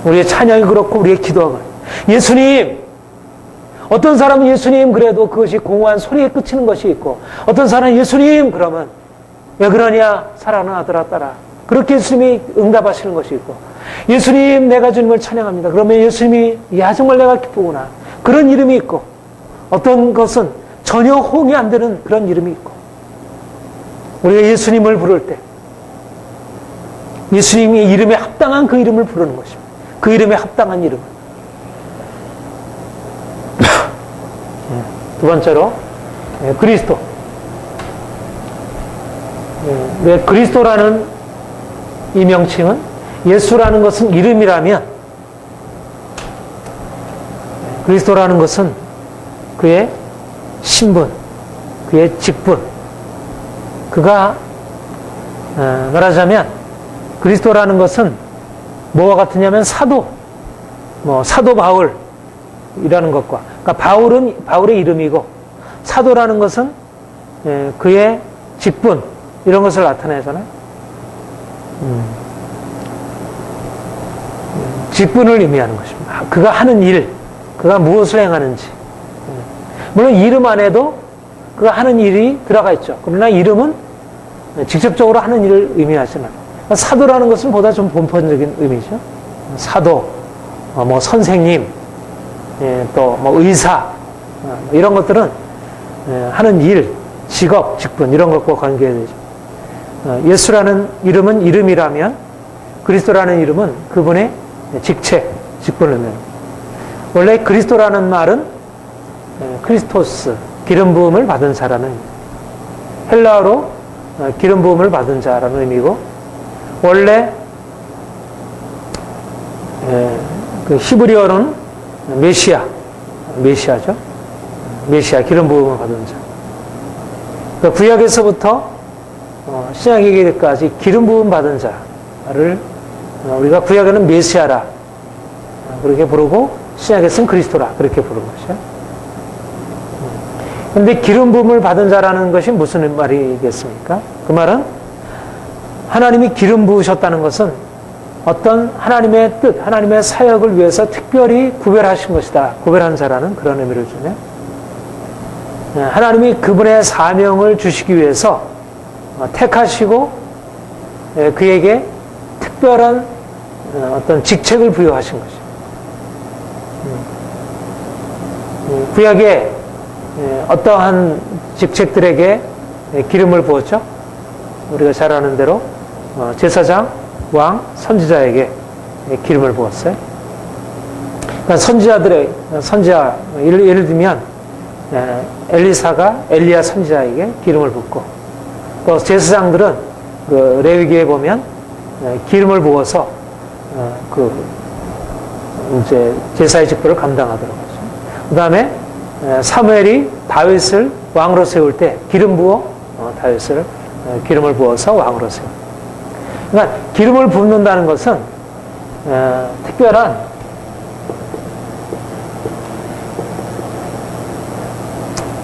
우리의 찬양이 그렇고 우리의 기도가 그렇고 예수님! 어떤 사람은 예수님 그래도 그것이 공허한 소리에 그치는 것이 있고, 어떤 사람은 예수님 그러면 왜 그러냐? 사랑하는 아들아 딸아. 그렇게 예수님이 응답하시는 것이 있고, 예수님 내가 주님을 찬양합니다. 그러면 예수님이 야 정말 내가 기쁘구나. 그런 이름이 있고, 어떤 것은 전혀 호응이 안 되는 그런 이름이 있고, 우리가 예수님을 부를 때 예수님의 이름에 합당한 그 이름을 부르는 것입니다. 그 이름에 합당한 이름을. 두 번째로 그리스도. 왜 그리스도라는 이 명칭은, 예수라는 것은 이름이라면 그리스도라는 것은 그의 신분, 그의 직분. 그가 말하자면 그리스도라는 것은 뭐와 같으냐면 사도 바울이라는 것과, 그러니까 바울은 바울의 이름이고, 사도라는 것은 그의 직분, 이런 것을 나타내잖아요. 직분을 의미하는 것입니다. 그가 하는 일, 그가 무엇을 행하는지. 물론 이름 안에도 그가 하는 일이 들어가 있죠. 그러나 이름은 직접적으로 하는 일을 의미하지는 않아요. 그러니까 사도라는 것은 보다 좀 본편적인 의미죠. 사도, 선생님, 또 의사, 이런 것들은 하는 일, 직업, 직분, 이런 것과 관계되죠. 예수라는 이름은 이름이라면 그리스도라는 이름은 그분의 직책, 직분을 의미합니다. 원래 그리스도라는 말은 크리스토스, 기름 부음을 받은 자라는, 헬라어로 기름 부음을 받은 자라는 의미고, 원래 그 히브리어로는 메시아죠. 메시아, 기름 부음을 받은 자. 그러니까 구약에서부터 신약에게까지 기름 부음 받은 자를 우리가 구약에는 메시아라 그렇게 부르고, 신약에서는 그리스도라 그렇게 부르는 것이죠. 그런데 기름 부음을 받은 자라는 것이 무슨 말이겠습니까? 그 말은 하나님이 기름 부으셨다는 것은 어떤 하나님의 뜻, 하나님의 사역을 위해서 특별히 구별하신 것이다. 구별한 자라는 그런 의미를 주네요. 하나님이 그분의 사명을 주시기 위해서 택하시고 그에게 특별한 어떤 직책을 부여하신 것이죠. 구약에 어떠한 직책들에게 기름을 부었죠? 우리가 잘 아는 대로 제사장, 왕, 선지자에게 기름을 부었어요. 그러니까 예를 들면 엘리사가 엘리야 선지자에게 기름을 붓고, 또 제사장들은 그 레위기에 보면 기름을 부어서 이제 제사의 직분을 감당하도록 하죠. 그 다음에 사무엘이 다윗을 왕으로 세울 때 기름 부어 다윗을 기름을 부어서 왕으로 세워. 그러니까 기름을 붓는다는 것은 특별한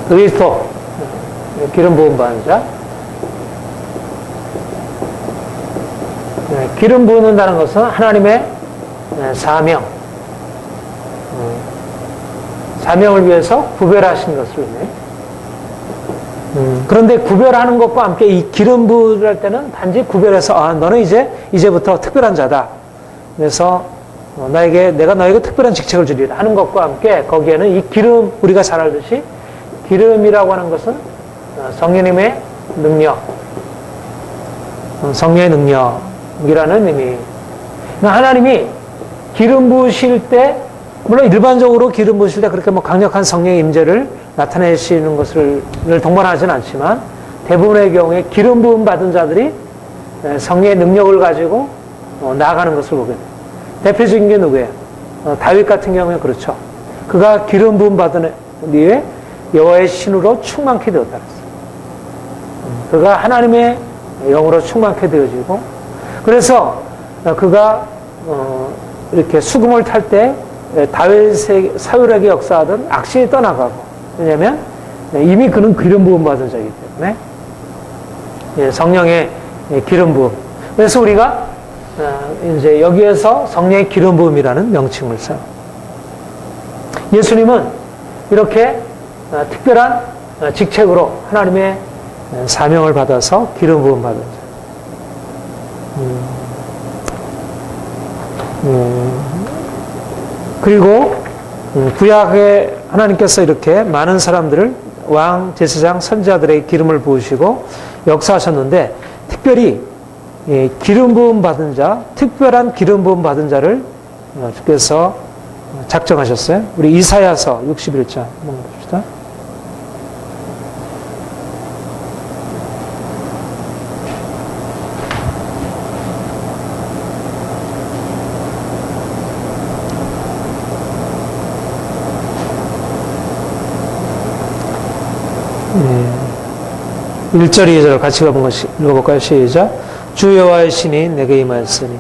그리스도, 기름 부음 받은 자. 기름 부는다는 것은 하나님의 사명을 위해서 구별하신 것을 의미해요. 그런데 구별하는 것과 함께 이 기름 부을 때는 단지 구별해서 너는 이제부터 특별한 자다. 그래서 내가 너에게 특별한 직책을 주리라 하는 것과 함께 거기에는 이 기름, 우리가 잘 알듯이 기름이라고 하는 것은 성령님의 능력, 성령의 능력이라는 의미. 하나님이 기름 부으실 때, 물론 일반적으로 기름 부으실 때 그렇게 강력한 성령의 임재를 나타내시는 것을 동반하지는 않지만, 대부분의 경우에 기름 부음 받은 자들이 성령의 능력을 가지고 나아가는 것을 보게 돼요. 대표적인 게 누구예요? 다윗 같은 경우에 그렇죠. 그가 기름 부음 받은 뒤에 여호와의 신으로 충만케 되었다 그랬어요. 그가 하나님의 영으로 충만케 되어지고, 그래서 그가 이렇게 수금을 탈 때 사울에게 역사하던 악신이 떠나가고, 왜냐하면 이미 그는 기름 부음 받은 자이기 때문에 성령의 기름 부음. 그래서 우리가 이제 여기에서 성령의 기름 부음이라는 명칭을 써요. 예수님은 이렇게 특별한 직책으로 하나님의 사명을 받아서 기름 부음 받은 자. 그리고 구약에 하나님께서 이렇게 많은 사람들을 왕, 제사장, 선지자들의 기름을 부으시고 역사하셨는데 특별히 기름 부음 받은 자, 특별한 기름 부음 받은 자를 주께서 작정하셨어요. 우리 이사야서 61장 한번 봅시다. 네. 1절, 2절 같이 읽어볼까요? 시작. 주 여호와의 신이 내게 임하였으니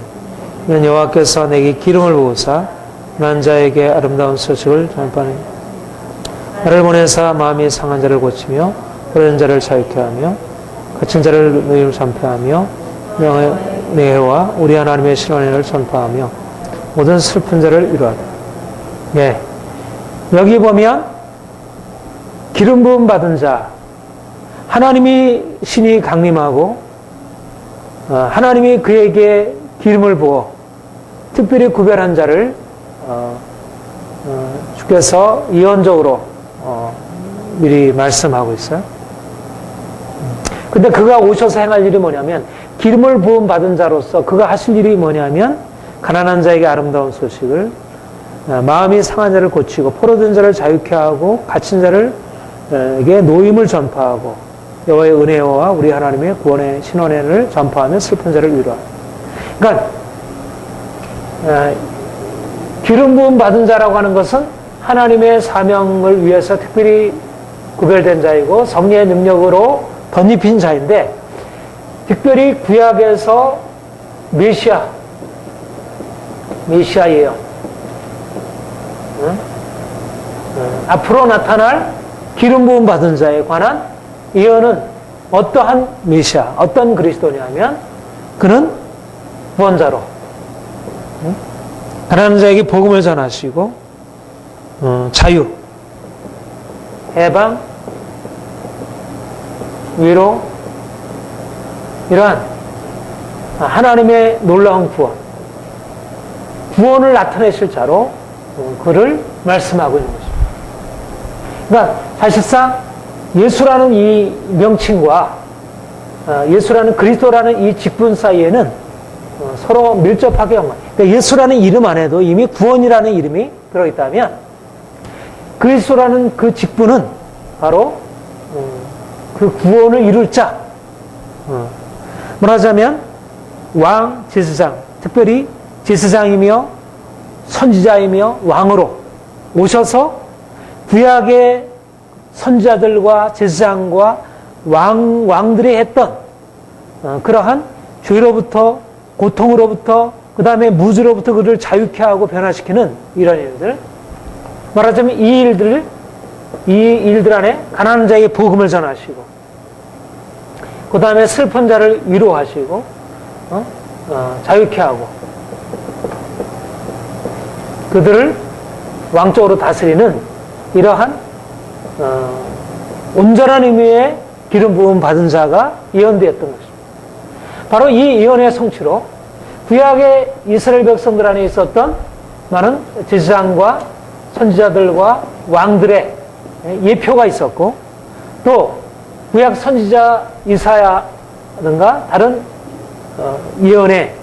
이는 여호와께서 내게 기름을 부으사 난 자에게 아름다운 소식을 전파하니 나를 보내사 마음이 상한 자를 고치며 부르는 자를 자유케 하며 갇힌 자를 너희를 전파하며 명예와 우리 하나님의 신원을 전파하며 모든 슬픈 자를 위로하라. 예. 여기 보면 기름 부음 받은 자, 하나님이 신이 강림하고 하나님이 그에게 기름을 부어 특별히 구별한 자를 주께서 예언적으로 미리 말씀하고 있어요. 근데 그가 오셔서 행할 일이 뭐냐면 기름을 부음 받은 자로서 그가 하실 일이 뭐냐면 가난한 자에게 아름다운 소식을 마음이 상한 자를 고치고 포로된 자를 자유케 하고 갇힌 자를에게 노임을 전파하고 여호와의 은혜와 우리 하나님의 구원의 신원을 전파하며 슬픈 자를 위로하라. 그러니까 기름 부음 받은 자라고 하는 것은 하나님의 사명을 위해서 특별히 구별된 자이고 성령의 능력으로 덧입힌 자인데 특별히 구약에서 메시아예요. 앞으로 나타날 기름 부음 받은 자에 관한 예언은 어떠한 메시아, 어떤 그리스도냐면 그는 구원자로 가난한 자에게 복음을 전하시고 자유, 해방, 위로 이러한 하나님의 놀라운 구원을 나타내실 자로 그를 말씀하고 있는 것입니다. 그러니까 사실상 예수라는 이 명칭과 예수라는 그리스도라는 이 직분 사이에는 서로 밀접하게 연관. 그러니까 예수라는 이름 안에도 이미 구원이라는 이름이 들어있다면 그리스도라는 그 직분은 바로 그 구원을 이룰 자. 말하자면 왕, 제사장, 특별히 제사장이며 선지자이며 왕으로 오셔서 구약의 선지자들과 제사장과 왕들이 했던 그러한 죄로부터 고통으로부터 그 다음에 무지로부터 그를 자유케 하고 변화시키는 이런 일들. 말하자면 이 일들 안에 가난한 자에게 복음을 전하시고 그 다음에 슬픈 자를 위로하시고 자유케 하고 그들을 왕적으로 다스리는 이러한 온전한 의미의 기름 부음 받은 자가 예언되었던 것입니다. 바로 이 예언의 성취로 구약의 이스라엘 백성들 안에 있었던 많은 제사장과 선지자들과 왕들의 예표가 있었고 또 구약 선지자 이사야든가 다른 예언에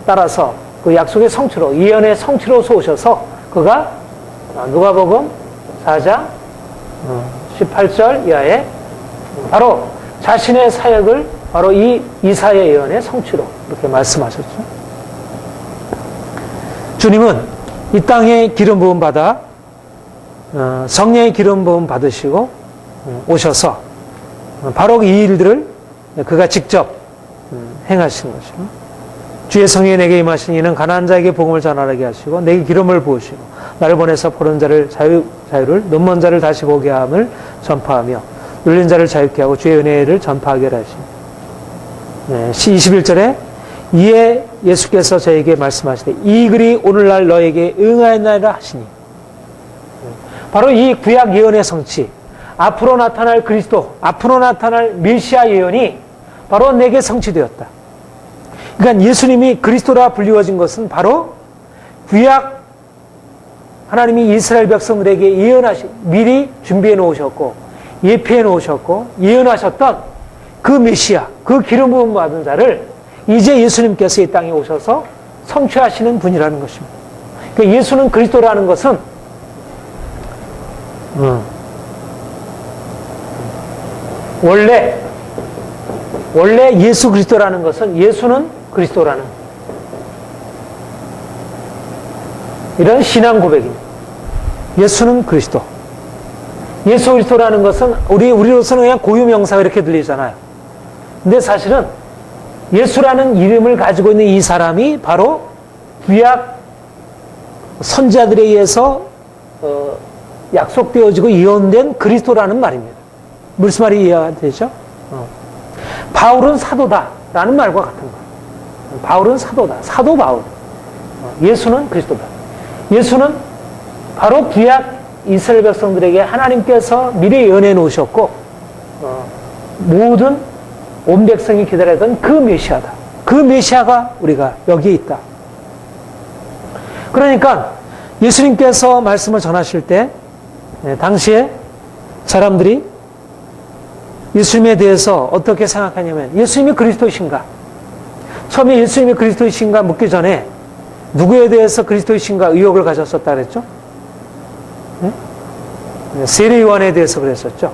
따라서 그 약속의 성취로 예언의 성취로서 오셔서 그가 누가복음 4장 18절 이하에 바로 자신의 사역을 바로 이 이사야 예언의 성취로 이렇게 말씀하셨죠. 주님은 이 땅에 기름 부음 받아 성령의 기름 부음 받으시고 오셔서 바로 이 일들을 그가 직접 행하시는 것이죠. 주의 성령이 내게 임하시니 이는 가난한 자에게 복음을 전하게 하시고 내게 기름을 부으시고 나를 보내서 포른 자를 자유를 눈먼 자를 다시 보게 함을 전파하며 눌린 자를 자유케 하고 주의 은혜를 전파하게 하시니 21절에 이에 예수께서 저에게 말씀하시되 이 글이 오늘날 너에게 응하였나이다 하시니 바로 이 구약 예언의 성취, 앞으로 나타날 그리스도, 앞으로 나타날 메시아 예언이 바로 내게 성취되었다. 그러니까 예수님이 그리스도라 불리워진 것은 바로 구약 하나님이 이스라엘 백성들에게 예언하신, 미리 준비해 놓으셨고 예표해 놓으셨고 예언하셨던 그 메시아, 그 기름 부음 받은 자를 이제 예수님께서 이 땅에 오셔서 성취하시는 분이라는 것입니다. 그러니까 예수는 그리스도라는 것은 원래 예수 그리스도라는 것은 예수는 그리스도라는 이런 신앙 고백입니다. 예수는 그리스도. 예수 그리스도라는 것은 우리로서는 그냥 고유명사가 이렇게 들리잖아요. 근데 사실은 예수라는 이름을 가지고 있는 이 사람이 바로 구약 선지자들에 의해서 약속되어지고 예언된 그리스도라는 말입니다. 무슨 말이 이해가 되죠? 바울은 사도다라는 말과 같은 거예요. 바울은 사도다. 사도 바울. 예수는 그리스도다. 예수는 바로 구약 이스라엘 백성들에게 하나님께서 미리 예언해 놓으셨고 모든 온 백성이 기다렸던 그 메시아다. 그 메시아가 우리가 여기에 있다. 그러니까 예수님께서 말씀을 전하실 때 당시에 사람들이 예수님에 대해서 어떻게 생각하냐면 예수님이 그리스도이신가? 처음에 예수님이 그리스도이신가 묻기 전에 누구에 대해서 그리스도이신가 의혹을 가졌었다 그랬죠? 세례 요한에 대해서 그랬었죠.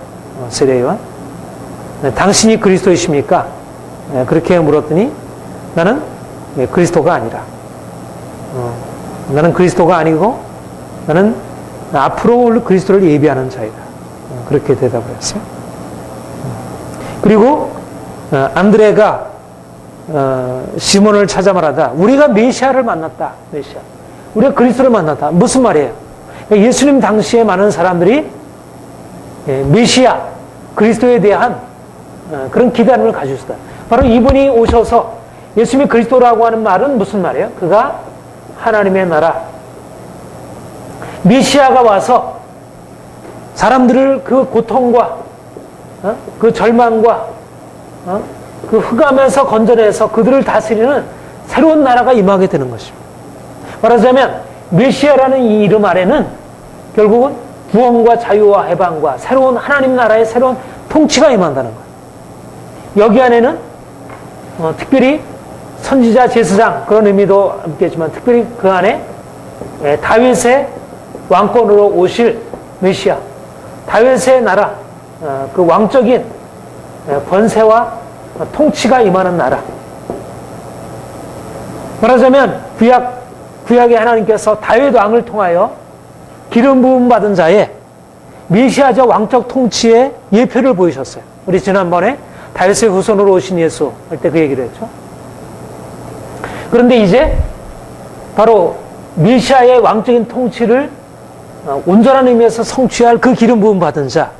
세례 요한. 당신이 그리스도이십니까? 그렇게 물었더니 나는 그리스도가 아니라 나는 그리스도가 아니고 나는 앞으로 올 그리스도를 예비하는 자이다. 그렇게 대답을 했어요. 그리고 안드레가 시몬을 찾아 말하다 우리가 메시아를 만났다. 메시아. 우리가 그리스도를 만났다. 무슨 말이에요? 예수님 당시에 많은 사람들이 메시아, 그리스도에 대한 그런 기대감을 가지고 있었다. 바로 이분이 오셔서 예수님이 그리스도라고 하는 말은 무슨 말이에요? 그가 하나님의 나라, 메시아가 와서 사람들을 그 고통과 그 절망과 그 흑암에서 건져내서 그들을 다스리는 새로운 나라가 임하게 되는 것입니다. 말하자면 메시아라는 이 이름 아래는 결국은 구원과 자유와 해방과 새로운 하나님 나라의 새로운 통치가 임한다는 거예요. 여기 안에는 특별히 선지자 제사장 그런 의미도 있겠지만 특별히 그 안에 다윗의 왕권으로 오실 메시아, 다윗의 나라, 그 왕적인 권세와 통치가 임하는 나라. 말하자면 구약의 하나님께서 다윗 왕을 통하여 기름 부음 받은 자의 메시아적 왕적 통치의 예표를 보이셨어요. 우리 지난번에 다윗의 후손으로 오신 예수 할 때 그 얘기를 했죠. 그런데 이제 바로 메시아의 왕적인 통치를 온전한 의미에서 성취할 그 기름 부음 받은 자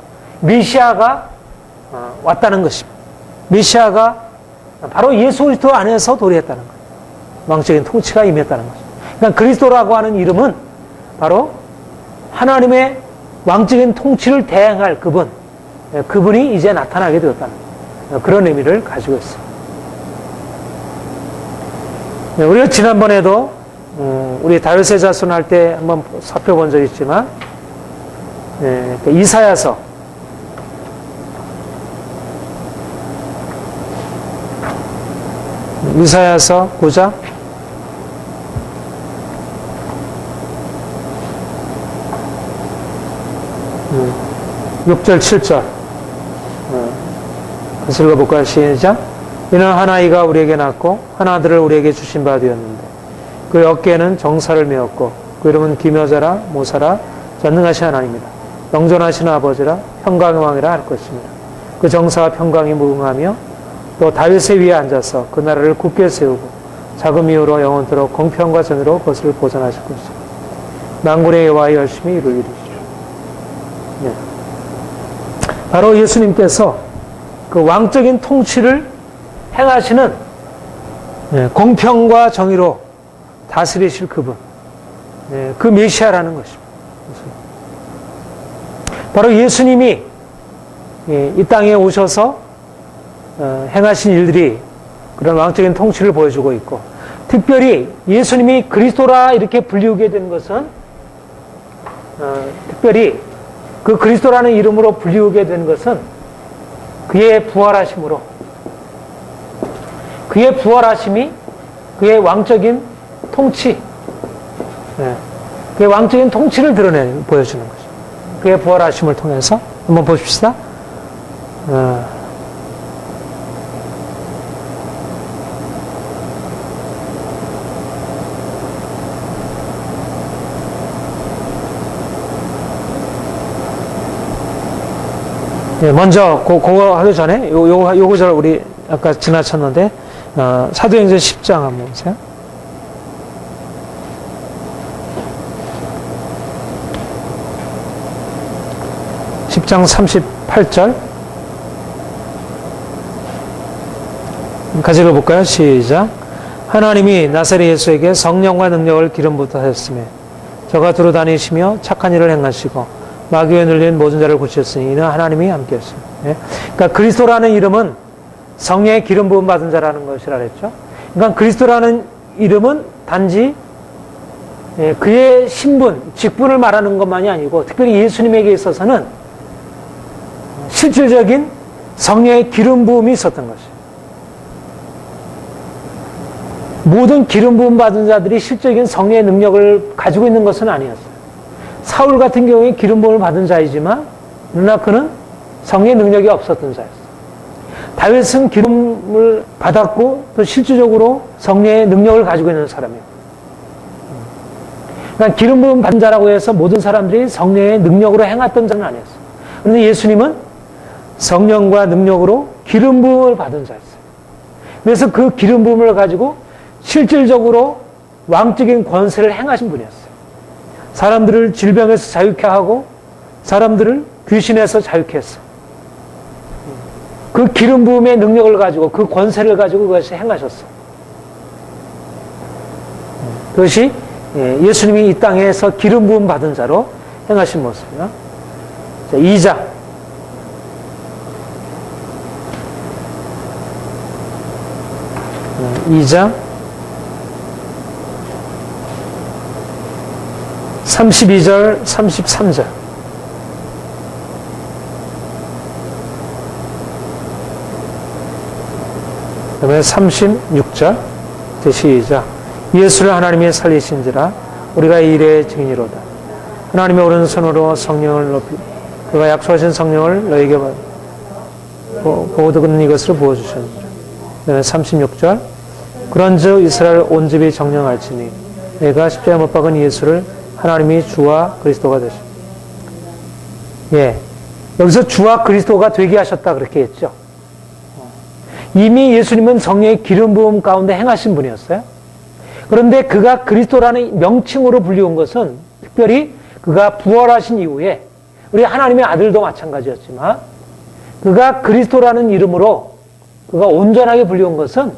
메시아가 왔다는 것입니다. 메시아가 바로 예수 그리스도 안에서 도래했다는 거예요. 왕적인 통치가 임했다는 거죠. 그러니까 그리스도라고 하는 이름은 바로 하나님의 왕적인 통치를 대행할 그분이 이제 나타나게 되었다는 그런 의미를 가지고 있습니다. 우리가 지난번에도 우리 다윗의 자손 할 때 한번 살펴본 적이 있지만 이사야서 9장 6절 7절 같이 읽어볼까요? 시작. 이는 한 아이가 우리에게 낳고 한 아들을 우리에게 주신 바 되었는데 그 어깨에는 정사를 메었고 그 이름은 기묘자라 모사라 전능하신 하나님이라 영존하신 아버지라 평강의 왕이라 할 것입니다. 그 정사와 평강이 무궁하며 또 다윗의 위에 앉아서 그 나라를 굳게 세우고 자금 이후로 영원토록 공평과 정의로 그것을 보존하실 것입니다. 만군의 여호와의 열심히 이를 이루시리라. 네. 바로 예수님께서 그 왕적인 통치를 행하시는 공평과 정의로 다스리실 그분, 그 메시아라는 것입니다. 바로 예수님이 이 땅에 오셔서 행하신 일들이 그런 왕적인 통치를 보여주고 있고, 특별히 예수님이 그리스도라 이렇게 불리우게 된 것은 특별히 그 그리스도라는 이름으로 불리우게 된 것은 그의 부활하심으로, 그의 부활하심이 그의 왕적인 통치, 그의 왕적인 통치를 보여주는 거죠. 그의 부활하심을 통해서 한번 보십시다. 먼저 그거 하기 전에 요 구절 우리 아까 지나쳤는데 사도행전 10장 한번 보세요. 10장 38절 같이 읽어볼까요? 시작. 하나님이 나사렛 예수에게 성령과 능력을 기름 부어 하셨으며 저가 두루 다니시며 착한 일을 행하시고 마귀에 눌린 모든 자를 고쳤으니 이는 하나님이 함께했습니다. 그러니까 그리스도라는 이름은 성령의 기름 부음 받은 자라는 것이라 그랬죠. 그러니까 그리스도라는 이름은 단지 그의 신분, 직분을 말하는 것만이 아니고 특별히 예수님에게 있어서는 실질적인 성령의 기름 부음이 있었던 것이에요. 모든 기름 부음 받은 자들이 실적인 성령의 능력을 가지고 있는 것은 아니었어요. 사울 같은 경우에 기름 부음을 받은 자이지만 그러나 그는 성령의 능력이 없었던 자였어요. 다윗은 기름을 받았고 또 실질적으로 성령의 능력을 가지고 있는 사람이에요. 그러니까 기름 부음 받은 자라고 해서 모든 사람들이 성령의 능력으로 행했던 자는 아니었어요. 그런데 예수님은 성령과 능력으로 기름 부음을 받은 자였어요. 그래서 그 기름 부음을 가지고 실질적으로 왕적인 권세를 행하신 분이었어요. 사람들을 질병에서 자유케 하고 사람들을 귀신에서 자유케 했어. 그 기름 부음의 능력을 가지고 그 권세를 가지고 그것을 행하셨어. 그것이 예수님이 이 땅에서 기름 부음 받은 자로 행하신 모습이야. 2장 2장 32절 33절 그 다음에 36절 시작. 예수를 하나님이 살리신지라 우리가 이 일의 증인이로다. 하나님의 오른손으로 성령을 높이 그가 약속하신 성령을 너에게 보고 그는 이것을 부어주셨느니라. 그 다음에 36절 그런즉 이스라엘 온 집이 정령할지니 내가 십자가에 못 박은 예수를 하나님이 주와 그리스도가 되십니다. 여기서 주와 그리스도가 되게 하셨다 그렇게 했죠. 이미 예수님은 성령의 기름 부음 가운데 행하신 분이었어요. 그런데 그가 그리스도라는 명칭으로 불리운 것은 특별히 그가 부활하신 이후에 우리 하나님의 아들도 마찬가지였지만 그가 그리스도라는 이름으로 그가 온전하게 불리운 것은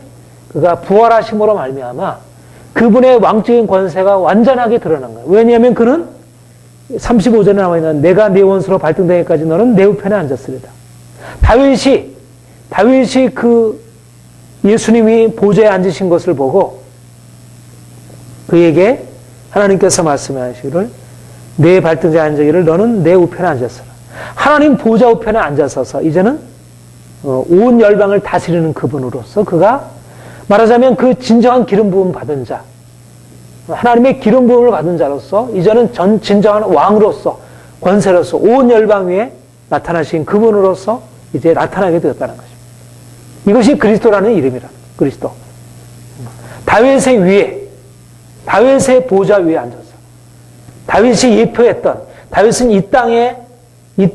그가 부활하심으로 말미암아 그분의 왕적인 권세가 완전하게 드러난 거예요. 왜냐하면 그는 35절에 나와 있는 내가 네 원수로 발등되기까지 너는 내 우편에 앉았으리다. 다윗이 그 예수님이 보좌에 앉으신 것을 보고 그에게 하나님께서 말씀하시기를 내 발등자에 앉으기를 너는 내 우편에 앉았으라. 하나님 보좌 우편에 앉아서서 이제는 온 열방을 다스리는 그분으로서 그가 말하자면 그 진정한 기름 부음 받은 자, 하나님의 기름 부음을 받은 자로서 이제는 진정한 왕으로서 권세로서 온 열방 위에 나타나신 그분으로서 이제 나타나게 되었다는 것입니다. 이것이 그리스도라는 이름이라. 그리스도. 다윗의 위에, 다윗의 보좌 위에 앉아서 다윗이 예표했던 다윗은 이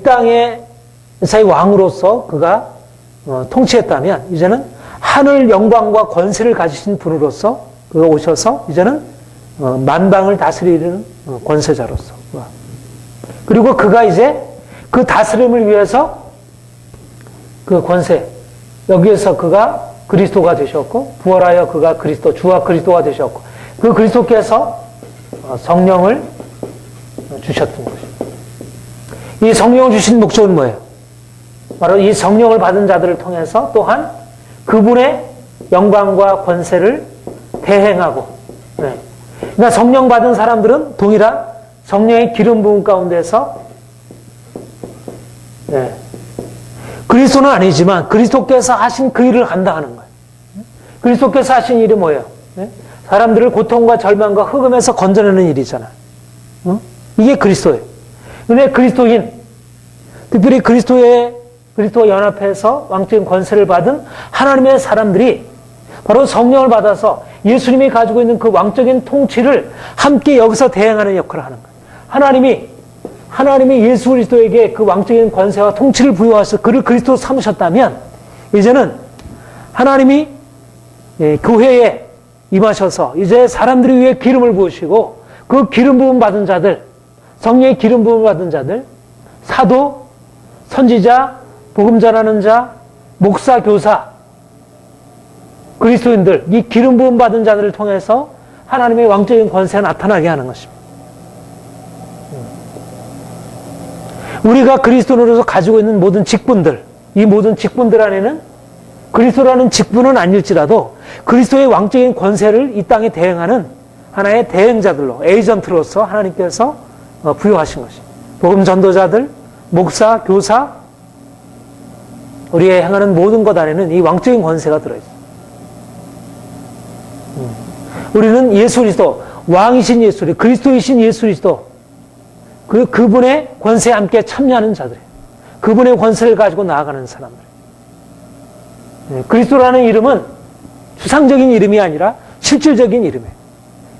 땅에서의 왕으로서 그가 통치했다면 이제는 하늘 영광과 권세를 가지신 분으로서 그가 오셔서 이제는 만방을 다스리는 권세자로서 그리고 그가 이제 그 다스림을 위해서 그 권세 여기에서 그가 그리스도가 되셨고 부활하여 그가 그리스도 주와 그리스도가 되셨고 그 그리스도께서 성령을 주셨던 것입니다. 이 성령을 주신 목적은 뭐예요? 바로 이 성령을 받은 자들을 통해서 또한 그분의 영광과 권세를 대행하고, 네. 그러니까 성령 받은 사람들은 동일한 성령의 기름 부음 가운데서, 네. 그리스도는 아니지만 그리스도께서 하신 그 일을 감당하는 거예요. 그리스도께서 하신 일이 뭐예요? 네? 사람들을 고통과 절망과 흑암에서 건져내는 일이잖아요. 이게 그리스도예요. 근데 그리스도인, 특별히 그리스도와 연합해서 왕적인 권세를 받은 하나님의 사람들이 바로 성령을 받아서 예수님이 가지고 있는 그 왕적인 통치를 함께 여기서 대행하는 역할을 하는 거예요. 하나님이 예수 그리스도에게 그 왕적인 권세와 통치를 부여하셔서 그를 그리스도 삼으셨다면 이제는 하나님이 교회에 임하셔서 이제 사람들을 위해 기름을 부으시고 그 기름 부음 받은 자들, 성령의 기름 부음 받은 자들, 사도, 선지자, 복음 전하는 자, 목사, 교사, 그리스도인들, 이 기름 부음 받은 자들을 통해서 하나님의 왕적인 권세가 나타나게 하는 것입니다. 우리가 그리스도로서 가지고 있는 모든 직분들, 이 모든 직분들 안에는 그리스도라는 직분은 아닐지라도 그리스도의 왕적인 권세를 이 땅에 대행하는 하나의 대행자들로, 에이전트로서 하나님께서 부여하신 것입니다. 복음 전도자들, 목사, 교사, 우리의 행하는 모든 것 안에는 이 왕적인 권세가 들어있습니다. 우리는 예수 그리스도, 왕이신 예수 그리스도, 그리스도이신 예수 그리스도, 그분의 권세에 함께 참여하는 자들이에요. 그분의 권세를 가지고 나아가는 사람들. 그리스도라는 이름은 추상적인 이름이 아니라 실질적인 이름이에요.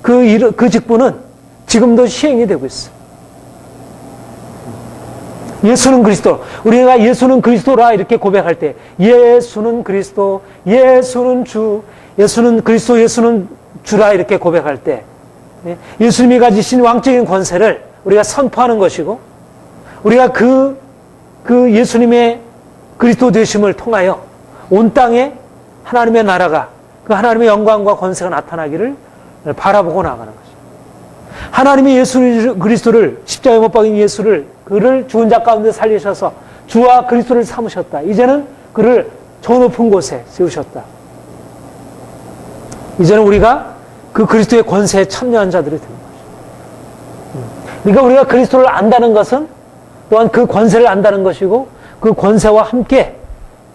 그 직분은 지금도 시행이 되고 있어요. 예수는 그리스도. 우리가 예수는 그리스도라 이렇게 고백할 때 예수는 그리스도, 예수는 주, 예수는 그리스도, 예수는 주라 이렇게 고백할 때 예수님이 가지신 왕적인 권세를 우리가 선포하는 것이고 우리가 그 예수님의 그리스도 되심을 통하여 온 땅에 하나님의 나라가 그 하나님의 영광과 권세가 나타나기를 바라보고 나아가는 것입니다. 하나님이 예수 그리스도를 십자가에 못 박인 예수를 그를 죽은 자 가운데 살리셔서 주와 그리스도를 삼으셨다. 이제는 그를 저 높은 곳에 세우셨다. 이제는 우리가 그 그리스도의 권세에 참여한 자들이 되는 것입니다. 그러니까 우리가 그리스도를 안다는 것은 또한 그 권세를 안다는 것이고 그 권세와 함께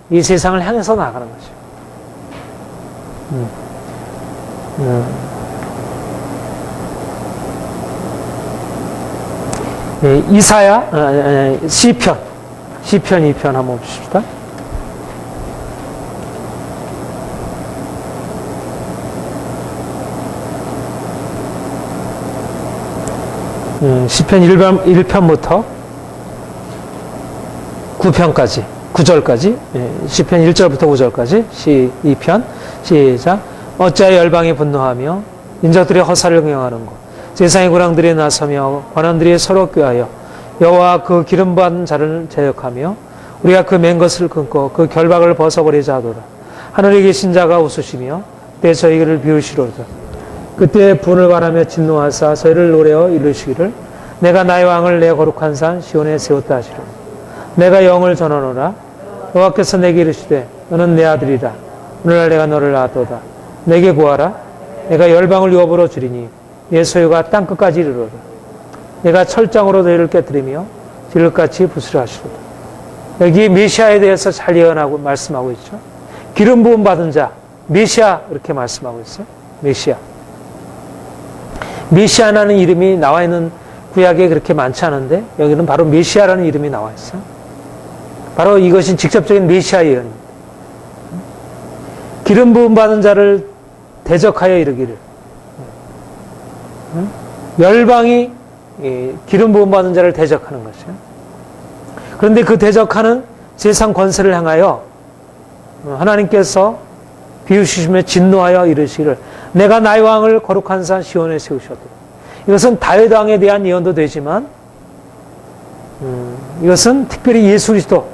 이 세상을 향해서 나아가는 것이죠. 이사야, 시편 2편 한번 보십시다. 시편 1편부터 9편까지, 9절까지, 시편 1절부터 5절까지, 2편, 시작. 어찌하여 열방이 분노하며 인자들이 허사를 경영하는 것, 세상의 군왕들이 나서며 관원들이 서로 꾀하여 여호와 그 기름 받은 자를 제역하며 우리가 그 맨 것을 끊고 그 결박을 벗어버리자 하도다. 하늘에 계신 자가 웃으시며 그때 저희를 비우시로다. 그때 분을 바라며 진노하사 저희를 노래어 이르시기를 내가 나의 왕을 내 거룩한 산 시온에 세웠다 하시리라. 내가 영을 전하노라. 여호와께서 내게 이르시되 너는 내 아들이라. 오늘날 내가 너를 낳았도다. 내게 구하라. 내가 열방을 유업으로 주리니 내 소유가 땅끝까지 이르로다. 내가 철장으로 너희를 깨뜨리며 들같이 부수려 하시로다. 여기 메시아에 대해서 잘 예언하고 말씀하고 있죠. 기름 부음 받은 자, 메시아 이렇게 말씀하고 있어요. 메시아. 메시아라는 이름이 나와 있는 구약에 그렇게 많지 않은데 여기는 바로 메시아라는 이름이 나와 있어요. 바로 이것이 직접적인 메시아 예언입니다. 기름 부음 받은 자를 대적하여 이르기를 열방이 기름 부음 받은 자를 대적하는 것이에요. 그런데 그 대적하는 세상 권세를 향하여 하나님께서 비우시며 진노하여 이르시기를 내가 나의 왕을 거룩한 산 시온에 세우셨다. 이것은 다윗 왕에 대한 예언도 되지만 이것은 특별히 예수 그리스도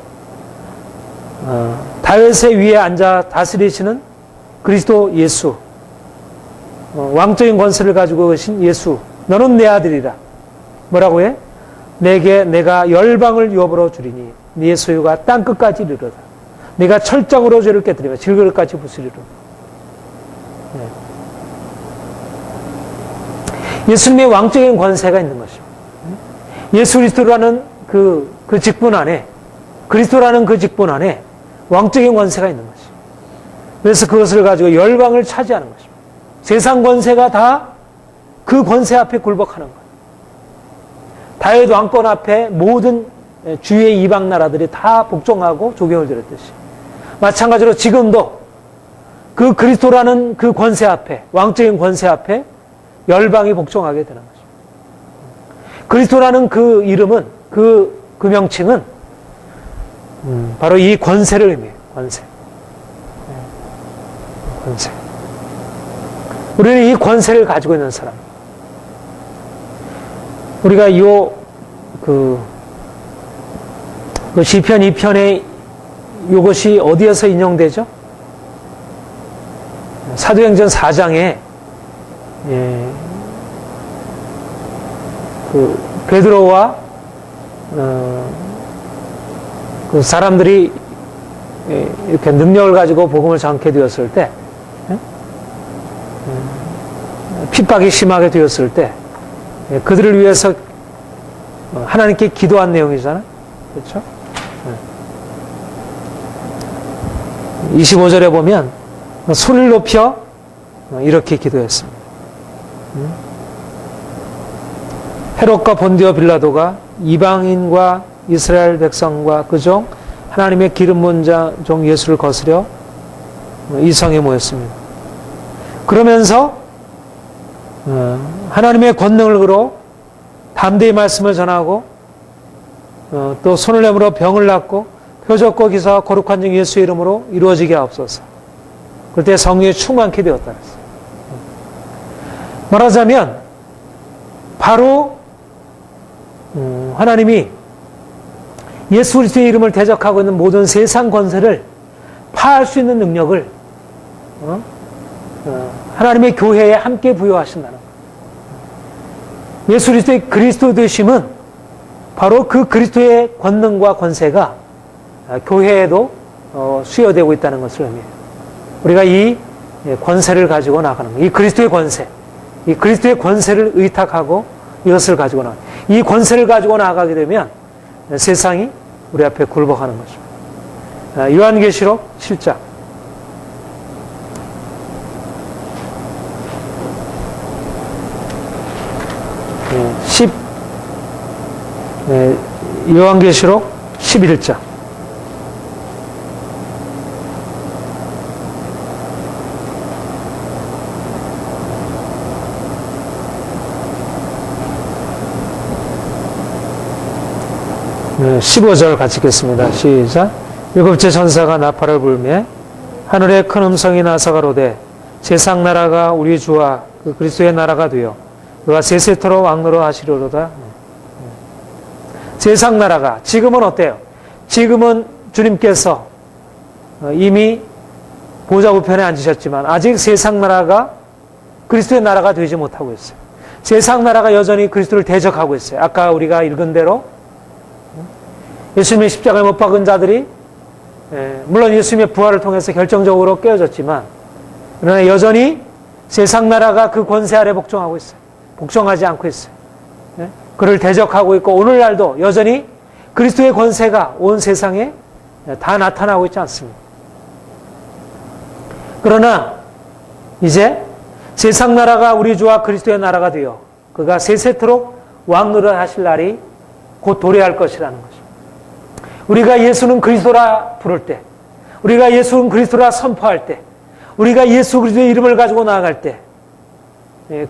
다윗의 위에 앉아 다스리시는 그리스도 예수 왕적인 권세를 가지고 계신 예수 너는 내 아들이라. 뭐라고 해? 내게 내가 열방을 유업으로 주리니 네 소유가 땅 끝까지 이르러다. 내가 철장으로 죄를 깨뜨리며 질그릇까지 부수리로. 예수님의 왕적인 권세가 있는 것입니다. 예수 그리스도라는 그 직분 안에, 그리스도라는 그 직분 안에 왕적인 권세가 있는 것입니다. 그래서 그것을 가지고 열방을 차지하는 것입니다. 세상 권세가 다 그 권세 앞에 굴복하는 거예요. 다윗 왕권 앞에 모든 주위의 이방 나라들이 다 복종하고 조경을 드렸듯이, 마찬가지로 지금도 그 그리스도라는 그 권세 앞에, 왕적인 권세 앞에 열방이 복종하게 되는 것입니다. 그리스도라는 그 이름은, 그 명칭은 바로 이 권세를 의미해요. 권세. 권세. 우리는 이 권세를 가지고 있는 사람. 우리가 그 시편 2편에 이것이 어디에서 인용되죠? 사도행전 4장에 그 베드로와 그 사람들이 이렇게 능력을 가지고 복음을 전케 되었을 때, 핍박이 심하게 되었을 때 그들을 위해서 하나님께 기도한 내용이잖아요. 그렇죠? 25절에 보면 소리를 높여 이렇게 기도했습니다. 헤롯과 본디오 빌라도가 이방인과 이스라엘 백성과 그 종 하나님의 기름 부은 종 예수를 거스려 이 성에 모였습니다. 그러면서 하나님의 권능을 그로 담대히 말씀을 전하고 또 손을 내밀어 병을 낫고 표적과 기사와 거룩한 종 예수의 이름으로 이루어지게 하옵소서. 그때 성령이 충만케 되었다 했어요. 말하자면 바로 하나님이 예수 그리스도의 이름을 대적하고 있는 모든 세상 권세를 파할 수 있는 능력을 하나님의 교회에 함께 부여하신다는 거예요. 예수 그리스도의 그리스도 되심은 바로 그 그리스도의 권능과 권세가 교회에도 수여되고 있다는 것을 의미해요. 우리가 이 권세를 가지고 나가는 거예요. 이 그리스도의 권세, 이 그리스도의 권세를 의탁하고 이것을 가지고 나가요. 이 권세를 가지고 나가게 되면 세상이 우리 앞에 굴복하는 것입니다. 요한계시록 7장. 요한계시록 11장. 네, 15절 같이 읽겠습니다. 시작. 일곱째 천사가 나팔을 불매 하늘에 큰 음성이 나서 가로되 세상 나라가 우리 주와 그 그리스도의 나라가 되어 그가 세세토록 왕노로 하시리로다. 세상 나라가 지금은 어때요? 지금은 주님께서 이미 보좌 우편에 앉으셨지만 아직 세상 나라가 그리스도의 나라가 되지 못하고 있어요. 세상 나라가 여전히 그리스도를 대적하고 있어요. 아까 우리가 읽은 대로 예수님의 십자가에 못 박은 자들이 물론 예수님의 부활을 통해서 결정적으로 깨어졌지만 그러나 여전히 세상 나라가 그 권세 아래 복종하고 있어요. 복종하지 않고 있어요. 그를 대적하고 있고 오늘날도 여전히 그리스도의 권세가 온 세상에 다 나타나고 있지 않습니다. 그러나 이제 세상 나라가 우리 주와 그리스도의 나라가 되어 그가 세세토록 왕노릇 하실 날이 곧 도래할 것이라는 것입니다. 우리가 예수는 그리스도라 부를 때, 우리가 예수는 그리스도라 선포할 때, 우리가 예수 그리스도의 이름을 가지고 나아갈 때,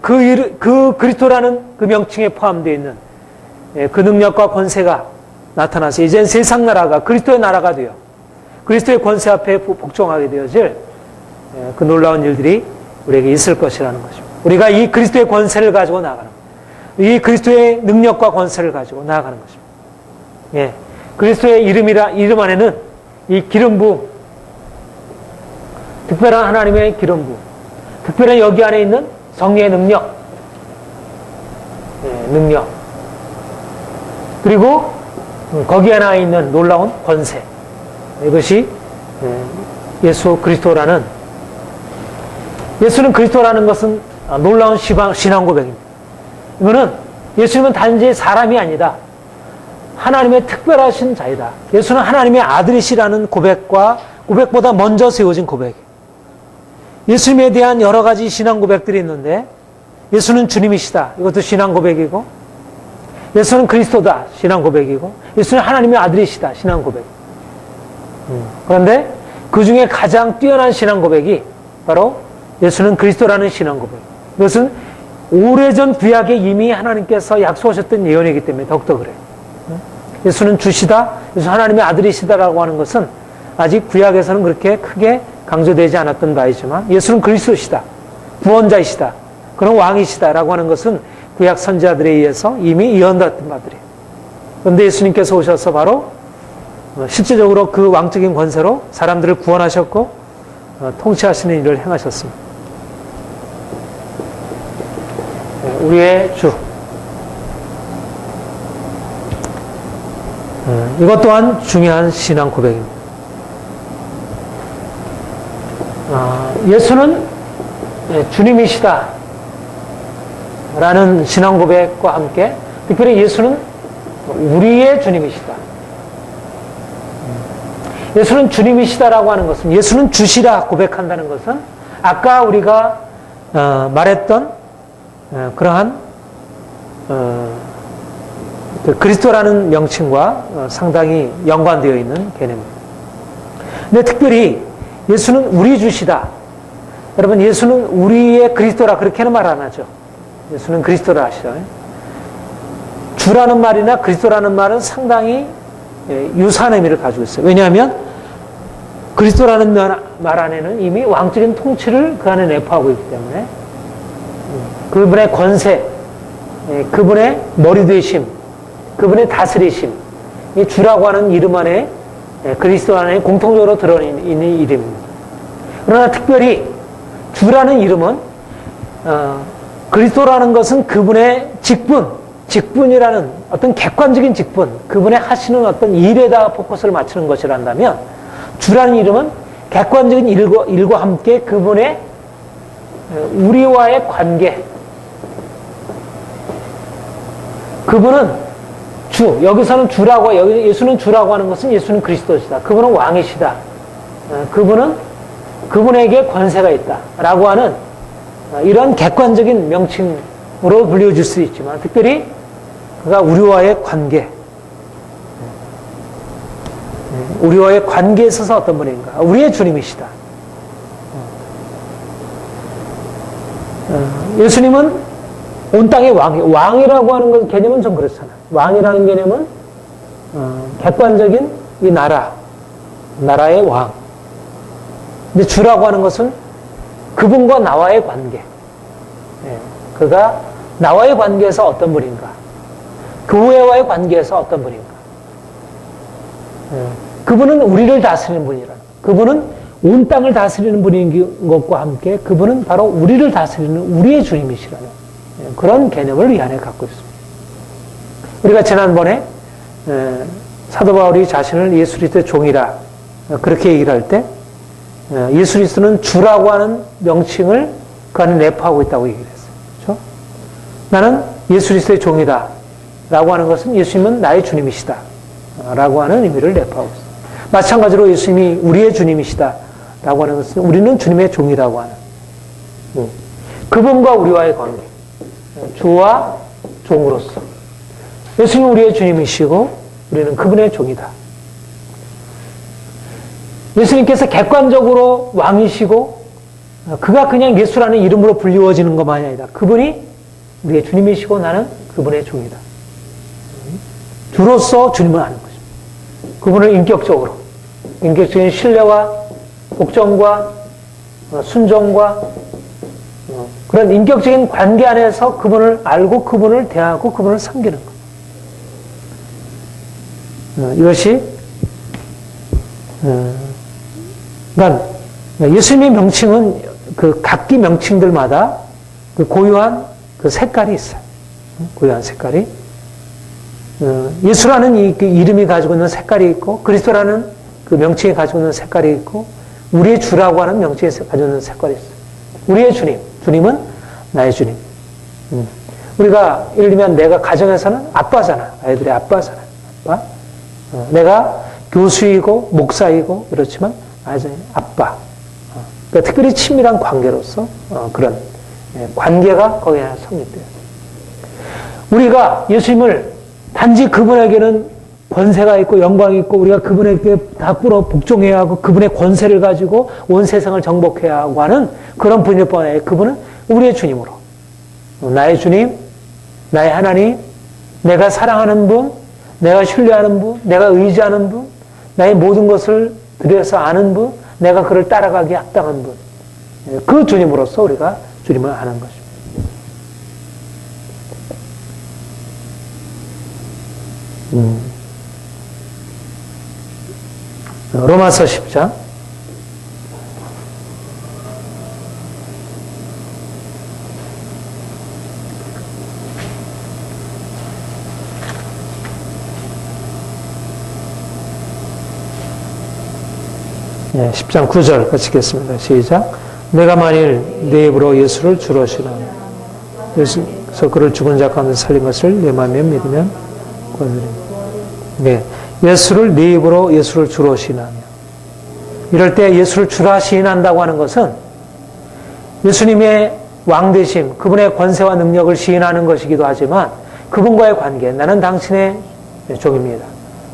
그 그리스도라는 그 명칭에 포함되어 있는 그 능력과 권세가 나타나서 이제 세상 나라가 그리스도의 나라가 되어 그리스도의 권세 앞에 복종하게 되어질 그 놀라운 일들이 우리에게 있을 것이라는 것입니다. 우리가 이 그리스도의 권세를 가지고 나아가는 거예요. 이 그리스도의 능력과 권세를 가지고 나아가는 것입니다. 예. 그리스도의 이름 안에는 이 기름 부음, 특별한 하나님의 기름 부음, 특별한 여기 안에 있는 성령의 능력, 능력. 그리고 거기에 나와 있는 놀라운 권세. 이것이 예수 그리스도라는, 예수는 그리스도라는 것은 놀라운 신앙 고백입니다. 이거는 예수님은 단지 사람이 아니다. 하나님의 특별하신 자이다. 예수는 하나님의 아들이시라는 고백보다 먼저 세워진 고백이에요. 예수님에 대한 여러 가지 신앙 고백들이 있는데, 예수는 주님이시다. 이것도 신앙 고백이고, 예수는 그리스도다. 신앙 고백이고, 예수는 하나님의 아들이시다. 신앙 고백. 그런데 그 중에 가장 뛰어난 신앙 고백이 바로 예수는 그리스도라는 신앙 고백. 이것은 오래전 구약에 이미 하나님께서 약속하셨던 예언이기 때문에 더욱더 그래요. 예수는 주시다, 예수 하나님의 아들이시다라고 하는 것은 아직 구약에서는 그렇게 크게 강조되지 않았던 바이지만, 예수는 그리스도시다, 구원자이시다, 그런 왕이시다라고 하는 것은 구약 선지자들에 의해서 이미 예언됐던 바들이에요. 그런데 예수님께서 오셔서 바로 실제적으로 그 왕적인 권세로 사람들을 구원하셨고 통치하시는 일을 행하셨습니다. 우리의 주. 이것 또한 중요한 신앙 고백입니다. 예수는 주님이시다 라는 신앙 고백과 함께 특별히 예수는 우리의 주님이시다. 예수는 주님이시다라고 하는 것은, 예수는 주시라 고백한다는 것은 아까 우리가 말했던 그러한 그리스도라는 명칭과 상당히 연관되어 있는 개념입니다. 근데 특별히 예수는 우리 주시다. 여러분, 예수는 우리의 그리스도라 그렇게는 말 안 하죠. 예수는 그리스도라 하시죠. 주라는 말이나 그리스도라는 말은 상당히 유사한 의미를 가지고 있어요. 왜냐하면 그리스도라는 말 안에는 이미 왕적인 통치를 그 안에 내포하고 있기 때문에 그분의 권세, 그분의 머리 되심, 그분의 다스리심, 이 주라고 하는 이름 안에, 그리스도 안에 공통적으로 들어있는 이름입니다. 그러나 특별히 주라는 이름은 그리스도라는 것은 그분의 직분이라는 어떤 객관적인 직분, 그분의 하시는 어떤 일에다 포커스를 맞추는 것이란다면, 주라는 이름은 객관적인 일과 함께 그분의 우리와의 관계, 그분은 주, 여기서는 주라고, 여기 예수는 주라고 하는 것은 예수는 그리스도시다. 그분은 왕이시다. 그분에게 권세가 있다. 라고 하는 이런 객관적인 명칭으로 불려줄 수 있지만, 특별히 그가 우리와의 관계, 우리와의 관계에 있어서 어떤 분인가? 우리의 주님이시다. 예수님은 온 땅의 왕이라고 하는 것, 개념은 좀 그렇잖아요. 왕이라는 개념은 객관적인 이 나라의 왕. 근데 주라고 하는 것은 그분과 나와의 관계. 그가 나와의 관계에서 어떤 분인가? 교회와의 관계에서 어떤 분인가? 그분은 우리를 다스리는 분이라. 그분은 온 땅을 다스리는 분인 것과 함께 그분은 바로 우리를 다스리는 우리의 주님이시라는 그런 개념을 이 안에 갖고 있습니다. 우리가 지난번에 사도 바울이 자신을 예수 그리스도의 종이라 그렇게 얘기를 할 때 예수 그리스도는 주라고 하는 명칭을 그 안에 내포하고 있다고 얘기를 했어요. 그렇죠? 나는 예수 그리스도의 종이다 라고 하는 것은 예수님은 나의 주님이시다 라고 하는 의미를 내포하고 있습니다. 마찬가지로 예수님이 우리의 주님이시다 라고 하는 것은 우리는 주님의 종이라고 하는 그분과 우리와의 관계, 주와 종으로서 예수님은 우리의 주님이시고 우리는 그분의 종이다. 예수님께서 객관적으로 왕이시고 그가 그냥 예수라는 이름으로 불리워지는 것만이 아니라 그분이 우리의 주님이시고 나는 그분의 종이다. 주로서 주님을 아는 것입니다. 그분을 인격적인 신뢰와 복종과 순종과 그런 인격적인 관계 안에서 그분을 알고 그분을 대하고 그분을 섬기는 것. 이것이 그러니까 예수님의 명칭은 그 각기 명칭들마다 그 고유한 그 색깔이 있어요. 고유한 색깔이. 예수라는 그 이름이 가지고 있는 색깔이 있고 그리스도라는 그 명칭이 가지고 있는 색깔이 있고 우리의 주라고 하는 명칭이 가지고 있는 색깔이 있어요. 우리의 주님, 주님은 나의 주님. 우리가 예를 들면 내가 가정에서는 아빠잖아. 아이들의 아빠잖아. 아빠. 내가 교수이고 목사이고 그렇지만 아빠. 그러니까 특별히 친밀한 관계로서 그런 관계가 거기에 성립돼요. 우리가 예수님을 단지 그분에게는 권세가 있고 영광이 있고 우리가 그분에게 다 꿇어 복종해야 하고 그분의 권세를 가지고 온 세상을 정복해야 하고 하는 그런 분일 뻔해. 그분은 우리의 주님으로. 나의 주님, 나의 하나님, 내가 사랑하는 분, 내가 신뢰하는 분, 내가 의지하는 분, 나의 모든 것을 들여서 아는 분, 내가 그를 따라가기에 합당한 분. 그 주님으로서 우리가 주님을 아는 것입니다. 로마서 10장. 네, 10장 9절 같이 읽겠습니다. 시작. 내가 만일 내 입으로 예수를 주로 시나며 예수께서 그를 죽은 자 가운데 살린 것을 내 마음에 믿으면 구원드립니다. 네, 예수를 내 입으로 예수를 주로 시인하며 이럴 때 예수를 주라 시인한다고 하는 것은 예수님의 왕되심, 그분의 권세와 능력을 시인하는 것이기도 하지만 그분과의 관계, 나는 당신의 종입니다.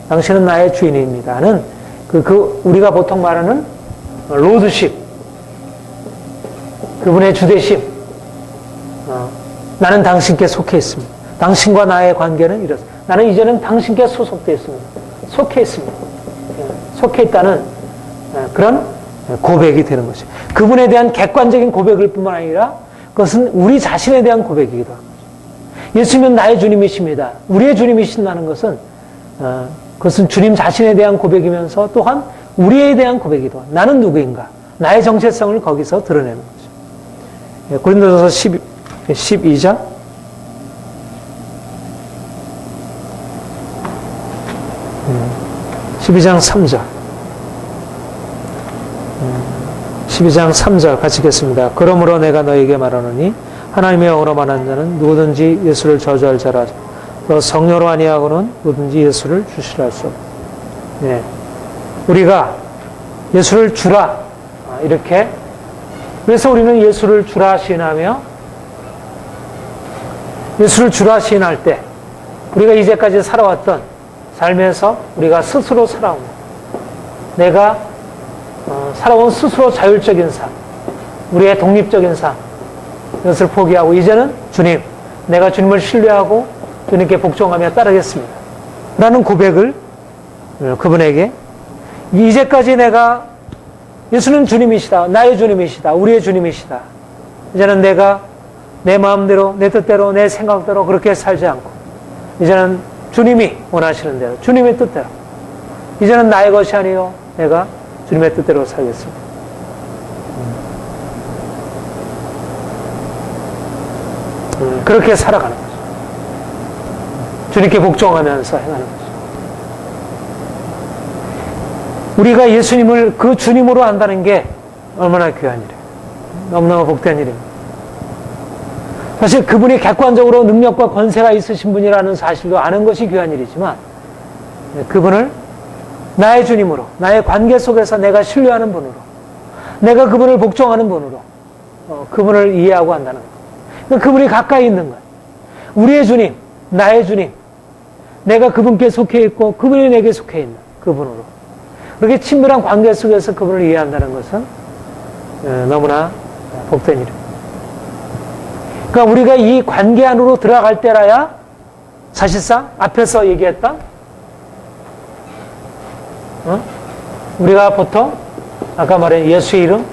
당신은 나의 주인입니다. 하는 우리가 보통 말하는 로드십, 그분의 주대심, 나는 당신께 속해 있습니다. 당신과 나의 관계는 이렇습니다. 나는 이제는 당신께 소속되어 있습니다. 속해 있습니다. 속해 있다는 그런 고백이 되는 것이죠. 그분에 대한 객관적인 고백일 뿐만 아니라 그것은 우리 자신에 대한 고백이기도 합니다. 예수님은 나의 주님이십니다. 우리의 주님이신다는 것은 그것은 주님 자신에 대한 고백이면서 또한 우리에 대한 고백이기도 합니다. 나는 누구인가? 나의 정체성을 거기서 드러내는 거죠. 고린도전서 12장 12장 3절 12장 3절 같이 읽겠습니다. 그러므로 내가 너에게 말하노니 하나님의 영으로 말하는 자는 누구든지 예수를 저주할 자라 또 성령으로 아니하고는 누구든지 예수를 주시라 할 수 없다. 네. 우리가 예수를 주라 이렇게 그래서 우리는 예수를 주라 시인하며 예수를 주라 시인할 때 우리가 이제까지 살아왔던 삶에서 우리가 스스로 살아온 내가 살아온 스스로 자율적인 삶, 우리의 독립적인 삶 이것을 포기하고 이제는 주님, 내가 주님을 신뢰하고 주님께 복종하며 따르겠습니다. 라는 고백을 그분에게 이제까지 내가 예수는 주님이시다. 나의 주님이시다. 우리의 주님이시다. 이제는 내가 내 마음대로 내 뜻대로 내 생각대로 그렇게 살지 않고 이제는 주님이 원하시는 대로 주님의 뜻대로 이제는 나의 것이 아니요 내가 주님의 뜻대로 살겠습니다. 그렇게 살아가는 거죠. 주님께 복종하면서 행하는 거죠. 우리가 예수님을 그 주님으로 안다는 게 얼마나 귀한 일이에요. 너무너무 복된 일입니다. 사실 그분이 객관적으로 능력과 권세가 있으신 분이라는 사실도 아는 것이 귀한 일이지만 그분을 나의 주님으로 나의 관계 속에서 내가 신뢰하는 분으로 내가 그분을 복종하는 분으로 그분을 이해하고 한다는 것. 그분이 가까이 있는 거예요. 우리의 주님, 나의 주님, 내가 그분께 속해 있고 그분이 내게 속해 있는 그분으로 그렇게 친밀한 관계 속에서 그분을 이해한다는 것은 너무나 복된 일입니다. 그러니까 우리가 이 관계 안으로 들어갈 때라야 사실상 앞에서 얘기했던 우리가 보통 아까 말한 예수의 이름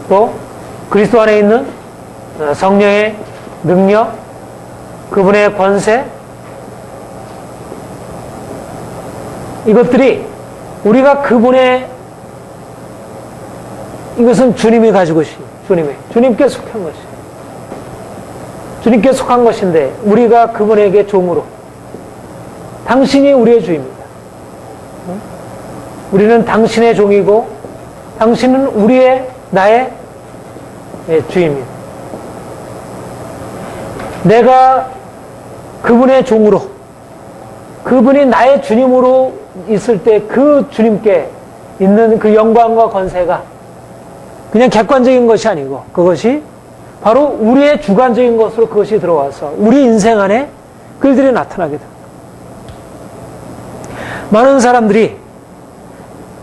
또 그리스도 안에 있는 성령의 능력 그분의 권세 이것들이 우리가 그분의 이것은 주님이 가지고 계신 주님께 속한 것이 주님께 속한 것인데 우리가 그분에게 종으로 당신이 우리의 주입니다. 우리는 당신의 종이고 당신은 나의 주입니다. 내가 그분의 종으로, 그분이 나의 주님으로 있을 때 그 주님께 있는 그 영광과 권세가 그냥 객관적인 것이 아니고 그것이 바로 우리의 주관적인 것으로 그것이 들어와서 우리 인생 안에 그들이 나타나게 됩니다. 많은 사람들이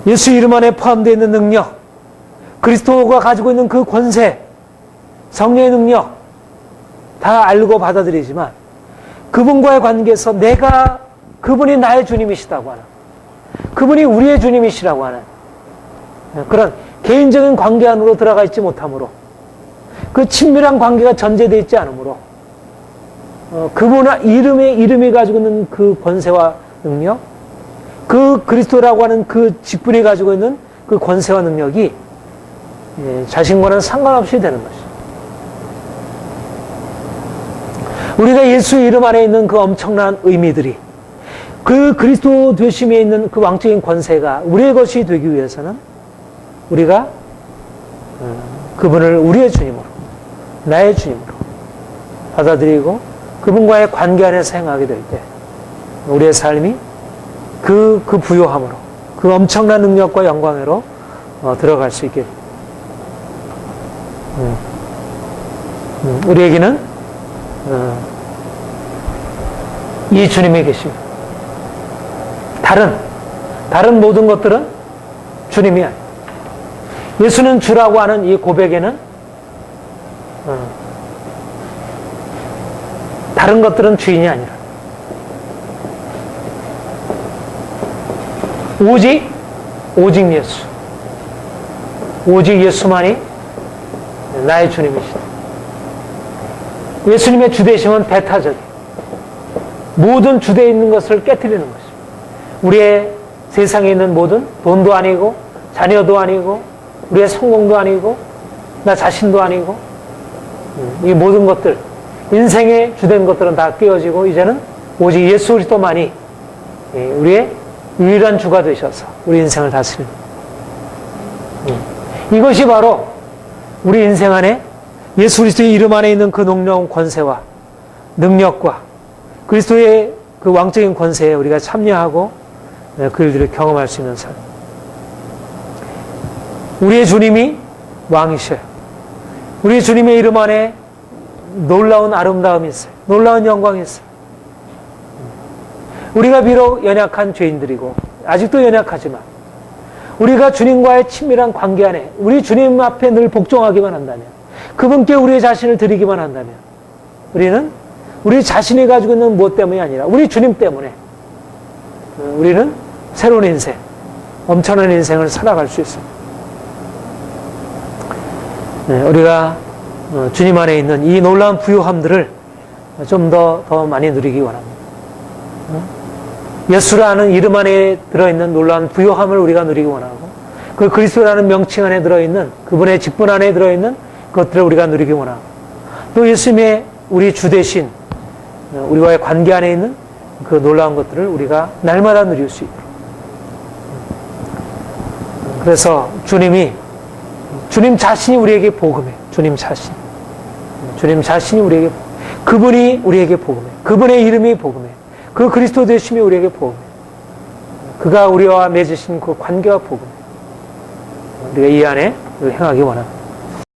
예수 이름 안에 포함되어 있는 능력, 그리스도가 가지고 있는 그 권세, 성령의 능력 다 알고 받아들이지만 그분과의 관계에서 내가 그분이 나의 주님이시다고 하는, 그분이 우리의 주님이시라고 하는 그런 개인적인 관계 안으로 들어가 있지 못하므로, 그 친밀한 관계가 전제되어 있지 않으므로 그분의 이름이 가지고 있는 그 권세와 능력, 그 그리스도라고 하는 그 직분이 가지고 있는 그 권세와 능력이 자신과는 상관없이 되는 것이죠. 우리가 예수 이름 안에 있는 그 엄청난 의미들이, 그 그리스도 되심에 있는 그 왕적인 권세가 우리의 것이 되기 위해서는 우리가 그분을 우리의 주님으로, 나의 주님으로 받아들이고 그분과의 관계 안에서 행하게 될 때 우리의 삶이 그 부요함으로, 그 엄청난 능력과 영광으로 들어갈 수 있게 됩니다. 우리에게는 이 주님이 계십니다. 다른 모든 것들은 주님이 아니에요. 예수는 주라고 하는 이 고백에는 다른 것들은 주인이 아니라 오직 예수, 오직 예수만이 나의 주님이시다. 예수님의 주되심은 배타적이에요. 모든 주되어 있는 것을 깨뜨리는 것입니다. 우리의 세상에 있는 모든 돈도 아니고 자녀도 아니고 우리의 성공도 아니고 나 자신도 아니고 이 모든 것들, 인생의 주된 것들은 다 깨어지고 이제는 오직 예수 그리스도만이 우리의 유일한 주가 되셔서 우리 인생을 다스립니다. 이것이 바로 우리 인생 안에 예수 그리스도의 이름 안에 있는 그 놀라운 권세와 능력과 그리스도의 그 왕적인 권세에 우리가 참여하고 그 일들을 경험할 수 있는 삶. 우리의 주님이 왕이셔요. 우리 주님의 이름 안에 놀라운 아름다움이 있어요. 놀라운 영광이 있어요. 우리가 비록 연약한 죄인들이고 아직도 연약하지만 우리가 주님과의 친밀한 관계 안에 우리 주님 앞에 늘 복종하기만 한다면, 그분께 우리의 자신을 드리기만 한다면 우리는 우리 자신이 가지고 있는 무엇 때문이 아니라 우리 주님 때문에 우리는 새로운 인생, 엄청난 인생을 살아갈 수 있습니다. 우리가 주님 안에 있는 이 놀라운 부요함들을 좀 더 많이 누리기 원합니다. 예수라는 이름 안에 들어있는 놀라운 부요함을 우리가 누리기 원하고, 그 그리스도라는 명칭 안에 들어있는, 그분의 직분 안에 들어있는 그것들을 우리가 누리기 원하고, 또 예수님의 우리 주 대신 우리와의 관계 안에 있는 그 놀라운 것들을 우리가 날마다 누릴 수 있도록. 그래서 주님 자신이 우리에게 복음해. 주님 자신이 우리에게, 그분이 우리에게 복음해. 그분의 이름이 복음해. 그 그리스도 되심이 우리에게 복음해. 그가 우리와 맺으신 그 관계가 복음해. 우리가 이 안에 행하기 원합니다.